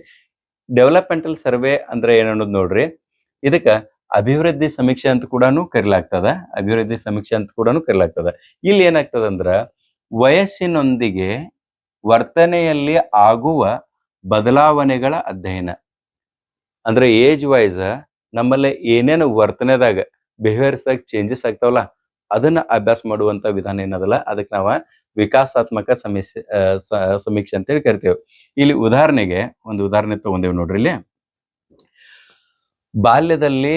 ಡೆವಲಪ್ಮೆಂಟಲ್ ಸರ್ವೆ ಅಂದ್ರೆ ಏನನ್ನೋದು ನೋಡ್ರಿ, ಇದಕ್ಕ ಅಭಿವೃದ್ಧಿ ಸಮೀಕ್ಷೆ ಅಂತ ಕೂಡ ಕರಿಲಾಗ್ತದ, ಅಭಿವೃದ್ಧಿ ಸಮೀಕ್ಷೆ ಅಂತ ಕೂಡ ಕರಿಲಾಗ್ತದ. ಇಲ್ಲಿ ಏನಾಗ್ತದ ಅಂದ್ರ, ವಯಸ್ಸಿನೊಂದಿಗೆ ವರ್ತನೆಯಲ್ಲಿ ಆಗುವ ಬದಲಾವಣೆಗಳ ಅಧ್ಯಯನ. ಅಂದ್ರೆ ಏಜ್ ವೈಸ್ ನಮ್ಮಲ್ಲಿ ಏನೇನು ವರ್ತನೆದಾಗ ಬಿಹೇವಿಯರ್ಸ್ ಆಗಿ ಚೇಂಜಸ್ ಆಗ್ತಾವಲ್ಲ, ಅದನ್ನ ಅಭ್ಯಾಸ ಮಾಡುವಂತ ವಿಧಾನ ಏನದಲ್ಲ, ಅದಕ್ಕೆ ನಾವ ವಿಕಾಸಾತ್ಮಕ ಸಮೀಕ್ಷೆ ಅಂತ ಹೇಳಿ ಕರಿತೇವೆ. ಇಲ್ಲಿ ಉದಾಹರಣೆಗೆ ಒಂದು ಉದಾಹರಣೆ ತಗೊಂಡೇವಿ ನೋಡ್ರಿ. ಇಲ್ಲಿ ಬಾಲ್ಯದಲ್ಲಿ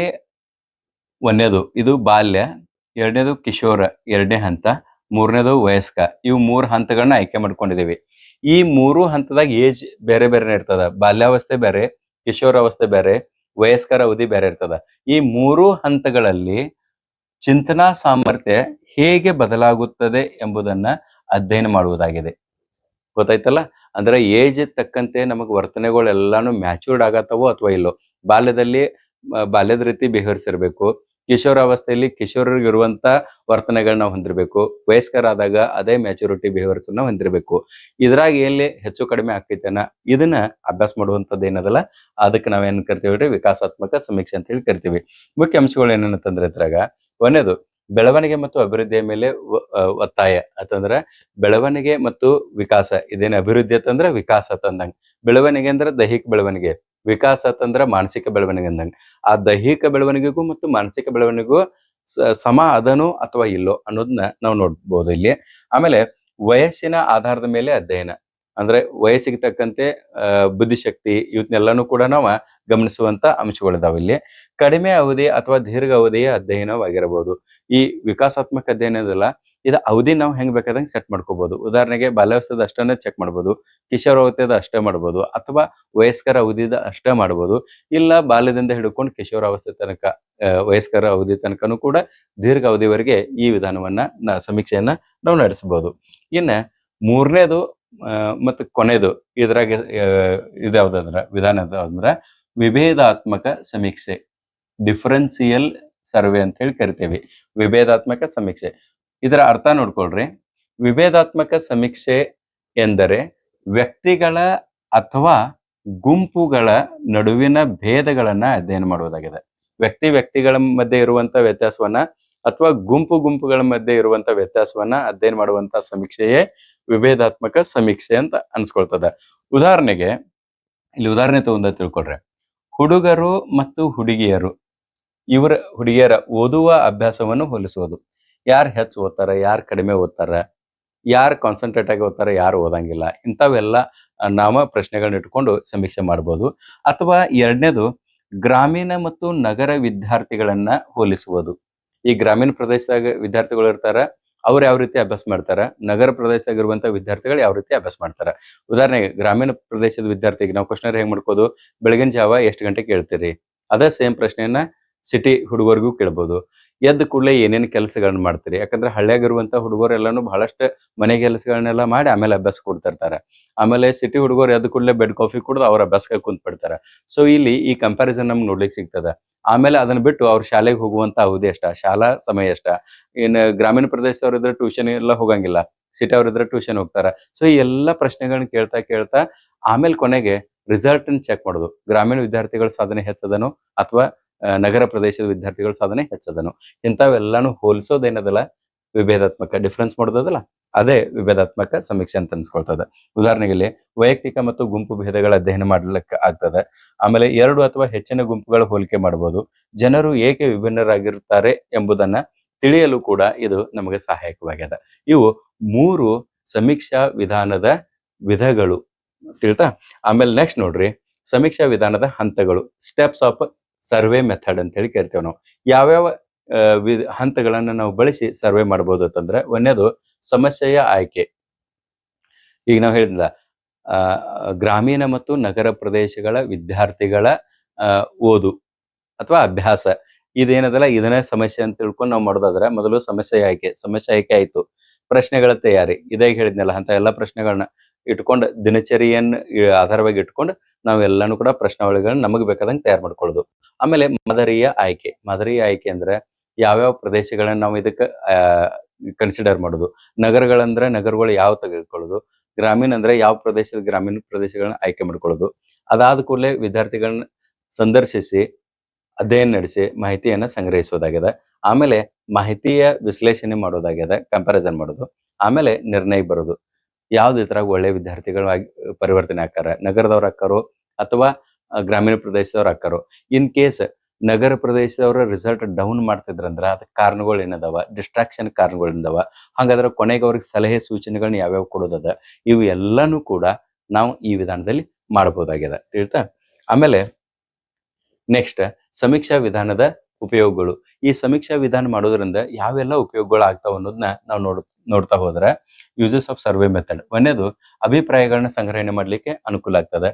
ಒಂದನೇದು ಇದು ಬಾಲ್ಯ, ಎರಡನೇದು ಕಿಶೋರ, ಎರಡನೇ ಹಂತ, ಮೂರನೇದು ವಯಸ್ಕ. ಇವು 3 ಹಂತಗಳನ್ನ ಆಯ್ಕೆ ಮಾಡ್ಕೊಂಡಿದೀವಿ. ಈ 3 ಹಂತದಾಗ ಏಜ್ ಬೇರೆ ಬೇರೆ ಇರ್ತದ. ಬಾಲ್ಯಾವಸ್ಥೆ ಬೇರೆ, ಕಿಶೋರಾವಸ್ಥೆ ಬೇರೆ, ವಯಸ್ಕರ ಅವಧಿ ಬೇರೆ ಇರ್ತದ. ಈ 3 ಹಂತಗಳಲ್ಲಿ ಚಿಂತನಾ ಸಾಮರ್ಥ್ಯ ಹೇಗೆ ಬದಲಾಗುತ್ತದೆ ಎಂಬುದನ್ನ ಅಧ್ಯಯನ ಮಾಡುವುದಾಗಿದೆ. ಗೊತ್ತಾಯ್ತಲ್ಲ. ಅಂದ್ರೆ ಏಜ್ ತಕ್ಕಂತೆ ನಮಗ್ ವರ್ತನೆಗಳೆಲ್ಲಾನು ಮ್ಯಾಚೂರ್ಡ್ ಆಗತ್ತವೋ ಅಥವಾ ಇಲ್ಲೋ. ಬಾಲ್ಯದಲ್ಲಿ ಬಾಲ್ಯದ ರೀತಿ ಬಿಹೇವಿಯರ್ಸ್ ಇರಬೇಕು, ಕಿಶೋರಾವಸ್ಥೆಯಲ್ಲಿ ಕಿಶೋರರಿಗೆ ಇರುವಂತ ವರ್ತನೆಗಳನ್ನ ನಾವು ಹೊಂದಿರಬೇಕು, ವಯಸ್ಕರಾದಾಗ ಅದೇ ಮ್ಯಾಚುರಿಟಿ ಬಿಹೇವಿಯರ್ಸ್ ನ ಹೊಂದಿರಬೇಕು. ಇದ್ರಾಗ ಎಲ್ಲಿ ಹೆಚ್ಚು ಕಡಿಮೆ ಆಕೈತೆನ ಇದನ್ನ ಅಭ್ಯಾಸ ಮಾಡುವಂತದ್ದು ಏನದಲ್ಲ, ಅದಕ್ಕೆ ನಾವೇನ್ ಕರಿತೀವಿ, ವಿಕಾಸಾತ್ಮಕ ಸಮೀಕ್ಷೆ ಅಂತ ಹೇಳಿ ಕರಿತೀವಿ. ಮುಖ್ಯ ಅಂಶಗಳು ಏನಂತಂದ್ರೆ ಇದ್ರಾಗ ಒಂದೇದು, ಬೆಳವಣಿಗೆ ಮತ್ತು ಅಭಿವೃದ್ಧಿಯ ಮೇಲೆ ಒತ್ತಾಯ ಅಂತಂದ್ರ, ಬೆಳವಣಿಗೆ ಮತ್ತು ವಿಕಾಸ, ಇದೇನು ಅಭಿವೃದ್ಧಿ ಅಂತಂದ್ರ ವಿಕಾಸ ತಂದಂಗ. ಬೆಳವಣಿಗೆ ಅಂದ್ರೆ ದೈಹಿಕ ಬೆಳವಣಿಗೆ, ವಿಕಾಸ ಅಂತಂದ್ರ ಮಾನಸಿಕ ಬೆಳವಣಿಗೆ ಅಂದಂಗ. ಆ ದೈಹಿಕ ಬೆಳವಣಿಗೆಗೂ ಮತ್ತು ಮಾನಸಿಕ ಬೆಳವಣಿಗೆಗೂ ಸಮ ಅದನು ಅಥವಾ ಇಲ್ಲೋ ಅನ್ನೋದನ್ನ ನಾವು ನೋಡ್ಬೋದು ಇಲ್ಲಿ. ಆಮೇಲೆ ವಯಸ್ಸಿನ ಆಧಾರದ ಮೇಲೆ ಅಧ್ಯಯನ, ಅಂದ್ರೆ ವಯಸ್ಸಿಗೆ ತಕ್ಕಂತೆ ಬುದ್ಧಿಶಕ್ತಿ ಇವನ್ನೆಲ್ಲಾನು ಕೂಡ ನಾವು ಗಮನಿಸುವಂತ ಅಂಶಗಳಿದಾವೆ ಇಲ್ಲಿ. ಕಡಿಮೆ ಅವಧಿ ಅಥವಾ ದೀರ್ಘ ಅವಧಿಯ ಅಧ್ಯಯನವಾಗಿರಬಹುದು. ಈ ವಿಕಾಸಾತ್ಮಕ ಅಧ್ಯಯನದಲ್ಲ, ಇದು ಅವಧಿ ನಾವು ಹೆಂಗ್ ಬೇಕಾದಂಗೆ ಸೆಟ್ ಮಾಡ್ಕೋಬಹುದು. ಉದಾಹರಣೆಗೆ ಬಾಲ್ಯಾವಸ್ಥೆದ ಅಷ್ಟನ್ನ ಚೆಕ್ ಮಾಡ್ಬೋದು, ಕಿಶೋರಾವಸ್ಥೆದ ಅಷ್ಟೇ ಮಾಡ್ಬೋದು, ಅಥವಾ ವಯಸ್ಕರ ಅವಧಿದ ಅಷ್ಟೇ ಮಾಡ್ಬೋದು. ಇಲ್ಲ ಬಾಲ್ಯದಿಂದ ಹಿಡ್ಕೊಂಡು ಕಿಶೋರಾವಸ್ಥೆ ತನಕ, ವಯಸ್ಕರ ಅವಧಿ ತನಕನೂ ಕೂಡ ದೀರ್ಘ ಅವಧಿವರೆಗೆ ಈ ವಿಧಾನವನ್ನ ಸಮೀಕ್ಷೆಯನ್ನ ನಾವು ನಡೆಸಬಹುದು. ಇನ್ನ ಮೂರನೇದು ಮತ್ತು ಕೊನೆಯದು ಇದ್ರಾಗ ಇದ್ಯಾವ್ದಂದ್ರ ವಿಧಾನ ಅಂದ್ರ ವಿಭೇದಾತ್ಮಕ ಸಮೀಕ್ಷೆ, ಡಿಫರೆನ್ಸಿಯಲ್ ಸರ್ವೆ ಅಂತ ಹೇಳಿ ಕರಿತೇವೆ. ವಿಭೇದಾತ್ಮಕ ಸಮೀಕ್ಷೆ, ಇದರ ಅರ್ಥ ನೋಡ್ಕೊಳ್ರಿ. ವಿಭೇದಾತ್ಮಕ ಸಮೀಕ್ಷೆ ಎಂದರೆ ವ್ಯಕ್ತಿಗಳ ಅಥವಾ ಗುಂಪುಗಳ ನಡುವಿನ ಭೇದಗಳನ್ನ ಅಧ್ಯಯನ ಮಾಡುವುದಾಗಿದೆ. ವ್ಯಕ್ತಿಗಳ ಮಧ್ಯೆ ಇರುವಂತ ವ್ಯತ್ಯಾಸವನ್ನ ಅಥವಾ ಗುಂಪುಗಳ ಮಧ್ಯೆ ಇರುವಂತ ವ್ಯತ್ಯಾಸವನ್ನ ಅಧ್ಯಯನ ಮಾಡುವಂತ ಸಮೀಕ್ಷೆಯೇ ವಿಭೇದಾತ್ಮಕ ಸಮೀಕ್ಷೆ ಅಂತ ಅನ್ಸ್ಕೊಳ್ತದ. ಉದಾಹರಣೆಗೆ ಇಲ್ಲಿ ಉದಾಹರಣೆ ತಗೊಂಡ ತಿಳ್ಕೊಳ್ರಿ. ಹುಡುಗರು ಮತ್ತು ಹುಡುಗಿಯರು, ಹುಡುಗಿಯರ ಓದುವ ಅಭ್ಯಾಸವನ್ನು ಹೋಲಿಸುವುದು. ಯಾರು ಹೆಚ್ಚು ಓದ್ತಾರ, ಯಾರು ಕಡಿಮೆ ಓದ್ತಾರ, ಯಾರು ಕಾನ್ಸಂಟ್ರೇಟ್ ಆಗಿ ಓದ್ತಾರ, ಯಾರು ಓದಂಗಿಲ್ಲ, ಇಂಥವೆಲ್ಲ ನಾಮ ಪ್ರಶ್ನೆಗಳನ್ನ ಇಟ್ಕೊಂಡು ಸಮೀಕ್ಷೆ ಮಾಡ್ಬೋದು. ಅಥವಾ ಎರಡನೇದು, ಗ್ರಾಮೀಣ ಮತ್ತು ನಗರ ವಿದ್ಯಾರ್ಥಿಗಳನ್ನ ಹೋಲಿಸುವುದು. ಈ ಗ್ರಾಮೀಣ ಪ್ರದೇಶದಾಗ ವಿದ್ಯಾರ್ಥಿಗಳು ಇರ್ತಾರ, ಅವ್ರು ಯಾವ ರೀತಿ ಅಭ್ಯಾಸ ಮಾಡ್ತಾರ, ನಗರ ಪ್ರದೇಶದಾಗ ಇರುವಂತ ವಿದ್ಯಾರ್ಥಿಗಳು ಯಾವ ರೀತಿ ಅಭ್ಯಾಸ ಮಾಡ್ತಾರ. ಉದಾಹರಣೆಗೆ ಗ್ರಾಮೀಣ ಪ್ರದೇಶದ ವಿದ್ಯಾರ್ಥಿಗೆ ನಾವು ಕ್ವಶನರ್ ಹೆಂಗ್ ಮಾಡ್ಕೋದು, ಬೆಳಗಿನ ಜಾವ ಎಷ್ಟು ಗಂಟೆಗೆ ಕೇಳ್ತೀರಿ, ಅದೇ ಸೇಮ್ ಪ್ರಶ್ನೆಯನ್ನ ಸಿಟಿ ಹುಡುಗರಿಗೂ ಕೇಳ್ಬೋದು. ಎದ್ದ ಕೂಡಲೇ ಏನೇನು ಕೆಲಸಗಳನ್ನ ಮಾಡ್ತೀರಿ, ಯಾಕಂದ್ರೆ ಹಳ್ಳಿಯಾಗಿರುವಂತ ಹುಡುಗರು ಎಲ್ಲಾನು ಬಹಳಷ್ಟು ಮನೆ ಕೆಲಸಗಳನ್ನೆಲ್ಲ ಮಾಡಿ ಆಮೇಲೆ ಅಭ್ಯಾಸ ಕೊಡ್ತಿರ್ತಾರೆ. ಆಮೇಲೆ ಸಿಟಿ ಹುಡುಗರು ಎದ್ದ ಕೂಡಲೇ ಬೆಡ್ ಕಾಫಿ ಕುಡ್ದು ಅವ್ರ ಅಭ್ಯಾಸಕ್ಕೆ ಕುಂತ್ ಬಿಡ್ತಾರ. ಸೊ ಇಲ್ಲಿ ಈ ಕಂಪ್ಯಾರಿಸನ್ ನಮ್ಗೆ ನೋಡ್ಲಿಕ್ಕೆ ಸಿಗ್ತದ. ಆಮೇಲೆ ಅದನ್ನ ಬಿಟ್ಟು ಅವ್ರ ಶಾಲೆಗೆ ಹೋಗುವಂತ ಅವಧಿ ಎಷ್ಟ, ಶಾಲಾ ಸಮಯ ಎಷ್ಟ. ಇನ್ನು ಗ್ರಾಮೀಣ ಪ್ರದೇಶದವ್ರು ಇದ್ರೆ ಟ್ಯೂಷನ್ ಎಲ್ಲ ಹೋಗಂಗಿಲ್ಲ, ಸಿಟಿ ಅವ್ರ ಇದ್ರೆ ಟ್ಯೂಷನ್ ಹೋಗ್ತಾರ. ಸೊ ಈ ಎಲ್ಲಾ ಪ್ರಶ್ನೆಗಳನ್ನ ಕೇಳ್ತಾ ಆಮೇಲೆ ಕೊನೆಗೆ ರಿಸಲ್ಟ್ ಚೆಕ್ ಮಾಡೋದು, ಗ್ರಾಮೀಣ ವಿದ್ಯಾರ್ಥಿಗಳ ಸಾಧನೆ ಹೆಚ್ಚದನು ಅಥವಾ ನಗರ ಪ್ರದೇಶದ ವಿದ್ಯಾರ್ಥಿಗಳ ಸಾಧನೆ ಹೆಚ್ಚದನು. ಇಂಥವೆಲ್ಲಾನು ಹೋಲಿಸೋದೇನದಲ್ಲ ವಿಭೇದಾತ್ಮಕ, ಡಿಫ್ರೆನ್ಸ್ ಮಾಡೋದಲ್ಲ, ಅದೇ ವಿಭೇದಾತ್ಮಕ ಸಮೀಕ್ಷೆ ಅಂತ ಅನ್ಸ್ಕೊಳ್ತದೆ. ಉದಾಹರಣೆಗೆ ವೈಯಕ್ತಿಕ ಮತ್ತು ಗುಂಪು ಭೇದಗಳ ಅಧ್ಯಯನ ಮಾಡ್ಲಿಕ್ಕೆ ಆಗ್ತದೆ. ಆಮೇಲೆ 2 ಅಥವಾ ಹೆಚ್ಚಿನ ಗುಂಪುಗಳ ಹೋಲಿಕೆ ಮಾಡಬಹುದು. ಜನರು ಏಕೆ ವಿಭಿನ್ನರಾಗಿರುತ್ತಾರೆ ಎಂಬುದನ್ನ ತಿಳಿಯಲು ಕೂಡ ಇದು ನಮಗೆ ಸಹಾಯಕವಾಗ್ಯದ. ಇವು 3 ಸಮೀಕ್ಷಾ ವಿಧಾನದ ವಿಧಗಳು ತಿಳ್ತಾ. ಆಮೇಲೆ ನೆಕ್ಸ್ಟ್ ನೋಡ್ರಿ, ಸಮೀಕ್ಷಾ ವಿಧಾನದ ಹಂತಗಳು, ಸ್ಟೆಪ್ಸ್ ಆಫ್ ಸರ್ವೆ ಮೆಥಡ್ ಅಂತ ಹೇಳಿ ಕರಿತೇವೆ ನಾವು. ಯಾವ್ಯಾವ ಹಂತಗಳನ್ನ ನಾವು ಬಳಸಿ ಸರ್ವೆ ಮಾಡಬಹುದು ಅಂತಂದ್ರೆ, ಒಂದೇದು ಸಮಸ್ಯೆಯ ಆಯ್ಕೆ. ಈಗ ನಾವು ಹೇಳಿದ್ಲ ಗ್ರಾಮೀಣ ಮತ್ತು ನಗರ ಪ್ರದೇಶಗಳ ವಿದ್ಯಾರ್ಥಿಗಳ ಓದು ಅಥವಾ ಅಭ್ಯಾಸ, ಇದೇನದಲ್ಲ ಇದನ್ನೇ ಸಮಸ್ಯೆ ಅಂತ ತಿಳ್ಕೊಂಡು ನಾವು ಮಾಡೋದಾದ್ರೆ, ಮೊದಲು ಸಮಸ್ಯೆ ಆಯ್ಕೆ ಆಯ್ತು. ಪ್ರಶ್ನೆಗಳ ತಯಾರಿ, ಇದೇ ಹೇಳಿದ್ನಲ್ಲ, ಅಂತ ಎಲ್ಲಾ ಪ್ರಶ್ನೆಗಳನ್ನ ಇಟ್ಕೊಂಡು ದಿನಚರಿಯನ್ನು ಆಧಾರವಾಗಿ ಇಟ್ಕೊಂಡು ನಾವೆಲ್ಲಾನು ಕೂಡ ಪ್ರಶ್ನಾವಳಿಗಳನ್ನ ನಮಗೆ ಬೇಕಾದಂಗೆ ತಯಾರು ಮಾಡ್ಕೊಳ್ಳೋದು. ಆಮೇಲೆ ಮಾದರಿಯ ಆಯ್ಕೆ ಅಂದ್ರೆ ಯಾವ್ಯಾವ ಪ್ರದೇಶಗಳನ್ನ ನಾವು ಇದಕ್ಕೆ ಕನ್ಸಿಡರ್ ಮಾಡೋದು. ನಗರಗಳಂದ್ರೆ ನಗರಗಳು ಯಾವ ತೆಗೆದುಕೊಳ್ಳೋದು, ಗ್ರಾಮೀಣ ಅಂದ್ರೆ ಯಾವ ಗ್ರಾಮೀಣ ಪ್ರದೇಶಗಳನ್ನ ಆಯ್ಕೆ ಮಾಡ್ಕೊಳ್ಳೋದು. ಅದಾದ ಕೂಡಲೇ ವಿದ್ಯಾರ್ಥಿಗಳನ್ನ ಸಂದರ್ಶಿಸಿ ಅಧ್ಯಯನ ನಡೆಸಿ ಮಾಹಿತಿಯನ್ನ ಸಂಗ್ರಹಿಸೋದಾಗಿದೆ. ಆಮೇಲೆ ಮಾಹಿತಿಯ ವಿಶ್ಲೇಷಣೆ ಮಾಡೋದಾಗಿದೆ, ಕಂಪ್ಯಾರಿಸನ್ ಮಾಡೋದು. ಆಮೇಲೆ ನಿರ್ಣಯ ಬರೋದು, ಯಾವ್ದು ಇದ್ರಾಗ ಒಳ್ಳೆ ವಿದ್ಯಾರ್ಥಿಗಳಾಗಿ ಪರಿವರ್ತನೆ ಆಕಾರ, ನಗರದವ್ರು ಆಕಾರೋ ಅಥವಾ ಗ್ರಾಮೀಣ ಪ್ರದೇಶದವ್ರು ಆಕಾರೋ. ಇನ್ ಕೇಸ್ ನಗರ ಪ್ರದೇಶದವ್ರ ರಿಸಲ್ಟ್ ಡೌನ್ ಮಾಡ್ತಿದ್ರಂದ್ರ ಅದಕ್ಕೆ ಕಾರಣಗಳು ಏನದಾವ, ಡಿಸ್ಟ್ರಾಕ್ಷನ್ ಕಾರಣಗಳಿಂದವ. ಹಾಗಾದ್ರೆ ಕೊನೆಗೆ ಅವ್ರಿಗೆ ಸಲಹೆ ಸೂಚನೆಗಳನ್ನ ಯಾವ್ಯಾವ ಕೊಡೋದದ, ಇವು ಎಲ್ಲಾನು ಕೂಡ ನಾವು ಈ ವಿಧಾನದಲ್ಲಿ ಮಾಡಬಹುದಾಗಿದೆ ತಿಳಿತಾ. ಆಮೇಲೆ ನೆಕ್ಸ್ಟ್ ಸಮೀಕ್ಷಾ ವಿಧಾನದ ಉಪಯೋಗಗಳು. ಈ ಸಮೀಕ್ಷಾ ವಿಧಾನ ಮಾಡೋದ್ರಿಂದ ಯಾವೆಲ್ಲ ಉಪಯೋಗಗಳು ಆಗ್ತಾವ ಅನ್ನೋದನ್ನ ನಾವು ನೋಡ್ತಾ ಹೋದ್ರೆ, ಯೂಸಸ್ ಆಫ್ ಸರ್ವೆ ಮೆಥಡ್. ಒಂದೇದು ಅಭಿಪ್ರಾಯಗಳನ್ನ ಸಂಗ್ರಹಣೆ ಮಾಡ್ಲಿಕ್ಕೆ ಅನುಕೂಲ ಆಗ್ತದೆ.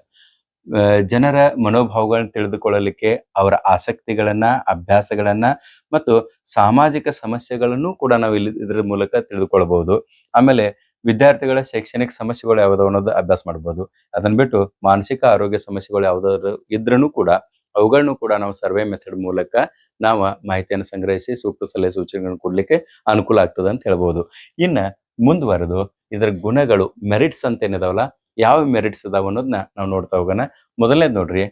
ಜನರ ಮನೋಭಾವಗಳನ್ನ ತಿಳಿದುಕೊಳ್ಳಲಿಕ್ಕೆ, ಅವರ ಆಸಕ್ತಿಗಳನ್ನ, ಅಭ್ಯಾಸಗಳನ್ನ ಮತ್ತು ಸಾಮಾಜಿಕ ಸಮಸ್ಯೆಗಳನ್ನು ಕೂಡ ನಾವು ಇದ್ರ ಮೂಲಕ ತಿಳಿದುಕೊಳ್ಬಹುದು. ಆಮೇಲೆ ವಿದ್ಯಾರ್ಥಿಗಳ ಶೈಕ್ಷಣಿಕ ಸಮಸ್ಯೆಗಳು ಯಾವ್ದು ಅನ್ನೋದು ಅಭ್ಯಾಸ ಮಾಡ್ಬೋದು. ಅದನ್ನ ಬಿಟ್ಟು ಮಾನಸಿಕ ಆರೋಗ್ಯ ಸಮಸ್ಯೆಗಳು ಯಾವ್ದಾದ್ರು ಇದ್ರೂ ಕೂಡ ಅವುಗಳನ್ನು ಕೂಡ ನಾವು ಸರ್ವೆ ಮೆಥಡ್ ಮೂಲಕ ನಾವು ಮಾಹಿತಿಯನ್ನು ಸಂಗ್ರಹಿಸಿ ಸೂಕ್ತ ಸಲಹೆ ಸೂಚನೆಗಳನ್ನು ಕೊಡ್ಲಿಕ್ಕೆ ಅನುಕೂಲ ಆಗ್ತದೆ ಅಂತ ಹೇಳ್ಬೋದು. ಇನ್ನ ಮುಂದುವರೆದು ಇದರ ಗುಣಗಳು, ಮೆರಿಟ್ಸ್ ಅಂತ ಏನಿದಾವಲ್ಲ, ಯಾವ ಮೆರಿಟ್ಸ್ ಅದಾವ ಅನ್ನೋದನ್ನ ನಾವು ನೋಡ್ತಾ ಹೋಗೋಣ. ಮೊದಲನೇದು ನೋಡ್ರಿ,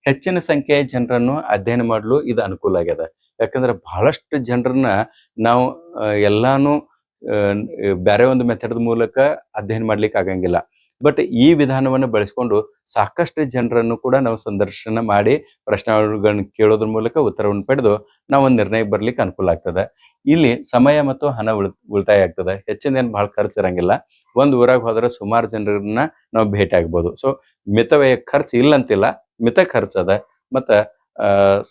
ಹೆಚ್ಚಿನ ಸಂಖ್ಯೆಯ ಜನರನ್ನು ಅಧ್ಯಯನ ಮಾಡಲು ಇದು ಅನುಕೂಲ ಆಗ್ಯದ. ಯಾಕಂದ್ರೆ ಬಹಳಷ್ಟು ಜನರನ್ನ ನಾವು ಎಲ್ಲಾನು ಬೇರೆ ಒಂದು ಮೆಥಡ್ ಮೂಲಕ ಅಧ್ಯಯನ ಮಾಡ್ಲಿಕ್ಕೆ ಆಗಂಗಿಲ್ಲ. ಬಟ್ ಈ ವಿಧಾನವನ್ನು ಬಳಸ್ಕೊಂಡು ಸಾಕಷ್ಟು ಜನರನ್ನು ಕೂಡ ನಾವು ಸಂದರ್ಶನ ಮಾಡಿ ಪ್ರಶ್ನೆಗಳನ್ನ ಕೇಳೋದ್ರ ಮೂಲಕ ಉತ್ತರವನ್ನು ಪಡೆದು ನಾವು ಒಂದು ನಿರ್ಣಯಕ್ಕೆ ಬರ್ಲಿಕ್ಕೆ ಅನುಕೂಲ ಆಗ್ತದೆ. ಇಲ್ಲಿ ಸಮಯ ಮತ್ತು ಹಣ ಉಳಿತಾಯ ಆಗ್ತದೆ. ಹೆಚ್ಚಿನ ಏನು ಬಹಳ ಖರ್ಚು ಇರಂಗಿಲ್ಲ. ಒಂದು ಊರಾಗ ಹೋದ್ರೆ ಸುಮಾರು ಜನರನ್ನ ನಾವು ಭೇಟಿ ಆಗ್ಬೋದು. ಸೊ ಮಿತವ್ಯಯ ಖರ್ಚು ಇಲ್ಲ ಅಂತಿಲ್ಲ, ಮಿತ ಖರ್ಚದ. ಮತ್ತ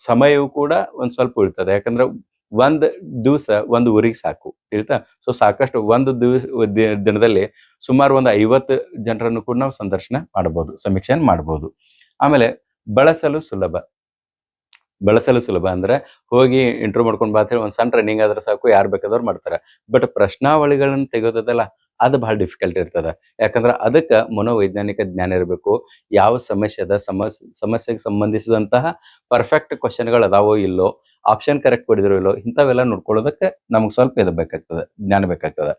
ಸಮಯವೂ ಕೂಡ ಒಂದ್ ಸ್ವಲ್ಪ ಉಳಿತದೆ. ಯಾಕಂದ್ರೆ ಒಂದ್ ದಿವಸ ಒಂದು ಊರಿಗೆ ಸಾಕು ತಿಳಿತಾ. ಸೊ ಸಾಕಷ್ಟು ಒಂದು ದಿನದಲ್ಲಿ ಸುಮಾರು ಒಂದು 50 ಜನರನ್ನು ಕೂಡ ನಾವು ಸಂದರ್ಶನ ಮಾಡಬಹುದು, ಸಮೀಕ್ಷೆಯನ್ನು ಮಾಡಬಹುದು. ಆಮೇಲೆ ಬಳಸಲು ಸುಲಭ ಅಂದ್ರೆ ಹೋಗಿ ಇಂಟರ್ವ್ಯೂ ಮಾಡ್ಕೊಂಡು ಬಾ ಹೇಳಿ ಒಂದ್ ಸಣ್ಣ ರನ್ನಿಂಗ್ ಆದ್ರೆ ಸಾಕು, ಯಾರು ಬೇಕಾದವ್ರು ಮಾಡ್ತಾರೆ. ಬಟ್ ಪ್ರಶ್ನಾವಳಿಗಳನ್ನ ತೆಗೆಯೋದಲ್ಲ, ಅದು ಬಹಳ ಡಿಫಿಕಲ್ಟ್ ಇರ್ತದ. ಯಾಕಂದ್ರೆ ಅದಕ್ಕೆ ಮನೋವೈಜ್ಞಾನಿಕ ಜ್ಞಾನ ಇರಬೇಕು. ಯಾವ ಸಮಸ್ಯೆಗೆ ಸಂಬಂಧಿಸಿದಂತಹ ಪರ್ಫೆಕ್ಟ್ ಕ್ವಶನ್ಗಳು ಅದಾವೋ ಇಲ್ಲೋ, ಆಪ್ಷನ್ ಕರೆಕ್ಟ್ ಕೊಡಿದ್ರು ಇಲ್ಲೋ, ಇಂಥವೆಲ್ಲ ನೋಡ್ಕೊಳ್ಳೋದಕ್ಕೆ ನಮ್ಗೆ ಸ್ವಲ್ಪ ಇದು ಬೇಕಾಗ್ತದೆ, ಜ್ಞಾನ ಬೇಕಾಗ್ತದೆ.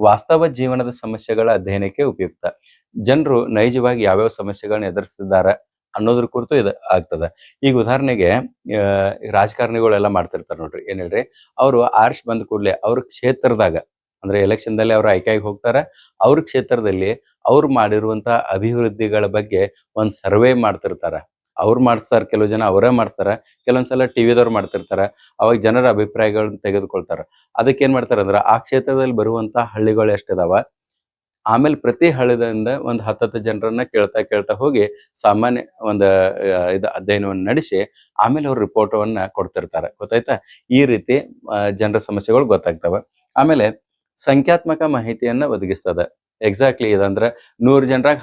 ವಾಸ್ತವ ಜೀವನದ ಸಮಸ್ಯೆಗಳ ಅಧ್ಯಯನಕ್ಕೆ ಉಪಯುಕ್ತ. ಜನರು ನೈಜವಾಗಿ ಯಾವ್ಯಾವ ಸಮಸ್ಯೆಗಳನ್ನ ಎದುರಿಸಿದ್ದಾರೆ ಅನ್ನೋದ್ರ ಕುರಿತು ಇದು ಆಗ್ತದೆ. ಈಗ ಉದಾಹರಣೆಗೆ ರಾಜಕಾರಣಿಗಳೆಲ್ಲ ಮಾಡ್ತಿರ್ತಾರೆ ನೋಡ್ರಿ, ಏನ್ ಹೇಳ್ರಿ, ಅವರು ಆರ್ಶ್ ಬಂದ ಕೂಡಲೇ ಅವ್ರ ಕ್ಷೇತ್ರದಾಗ ಅಂದ್ರೆ ಎಲೆಕ್ಷನ್ ದಲ್ಲಿ ಅವ್ರು ಆಯ್ಕೆಯಾಗಿ ಹೋಗ್ತಾರೆ. ಅವ್ರ ಕ್ಷೇತ್ರದಲ್ಲಿ ಅವ್ರು ಮಾಡಿರುವಂತಹ ಅಭಿವೃದ್ಧಿಗಳ ಬಗ್ಗೆ ಒಂದ್ ಸರ್ವೆ ಮಾಡ್ತಿರ್ತಾರ. ಅವ್ರು ಮಾಡಿಸ್ತಾರೆ, ಕೆಲವು ಜನ ಅವರೇ ಮಾಡ್ತಾರ, ಕೆಲವೊಂದ್ಸಲ ಟಿವಿದವ್ರು ಮಾಡ್ತಿರ್ತಾರ. ಅವಾಗ ಜನರ ಅಭಿಪ್ರಾಯಗಳನ್ನ ತೆಗೆದುಕೊಳ್ತಾರ. ಅದಕ್ಕೆ ಏನ್ ಮಾಡ್ತಾರ ಅಂದ್ರೆ, ಆ ಕ್ಷೇತ್ರದಲ್ಲಿ ಬರುವಂತ ಹಳ್ಳಿಗಳು ಎಷ್ಟಿದಾವ, ಆಮೇಲೆ ಪ್ರತಿ ಹಳ್ಳಿದಿಂದ ಒಂದು 10 ಜನರನ್ನ ಕೇಳ್ತಾ ಹೋಗಿ ಸಾಮಾನ್ಯ ಒಂದು ಇದು ಅಧ್ಯಯನವನ್ನು ನಡೆಸಿ ಆಮೇಲೆ ಅವ್ರ ರಿಪೋರ್ಟವನ್ನ ಕೊಡ್ತಿರ್ತಾರೆ. ಗೊತ್ತಾಯ್ತಾ? ಈ ರೀತಿ ಜನರ ಸಮಸ್ಯೆಗಳು ಗೊತ್ತಾಗ್ತವೆ. ಆಮೇಲೆ ಸಂಖ್ಯಾತ್ಮಕ ಮಾಹಿತಿಯನ್ನ ಒದಗಿಸ್ತದ. ಎಕ್ಸಾಕ್ಟ್ಲಿ ಇದಂದ್ರೆ 100 ಜನರಾಗ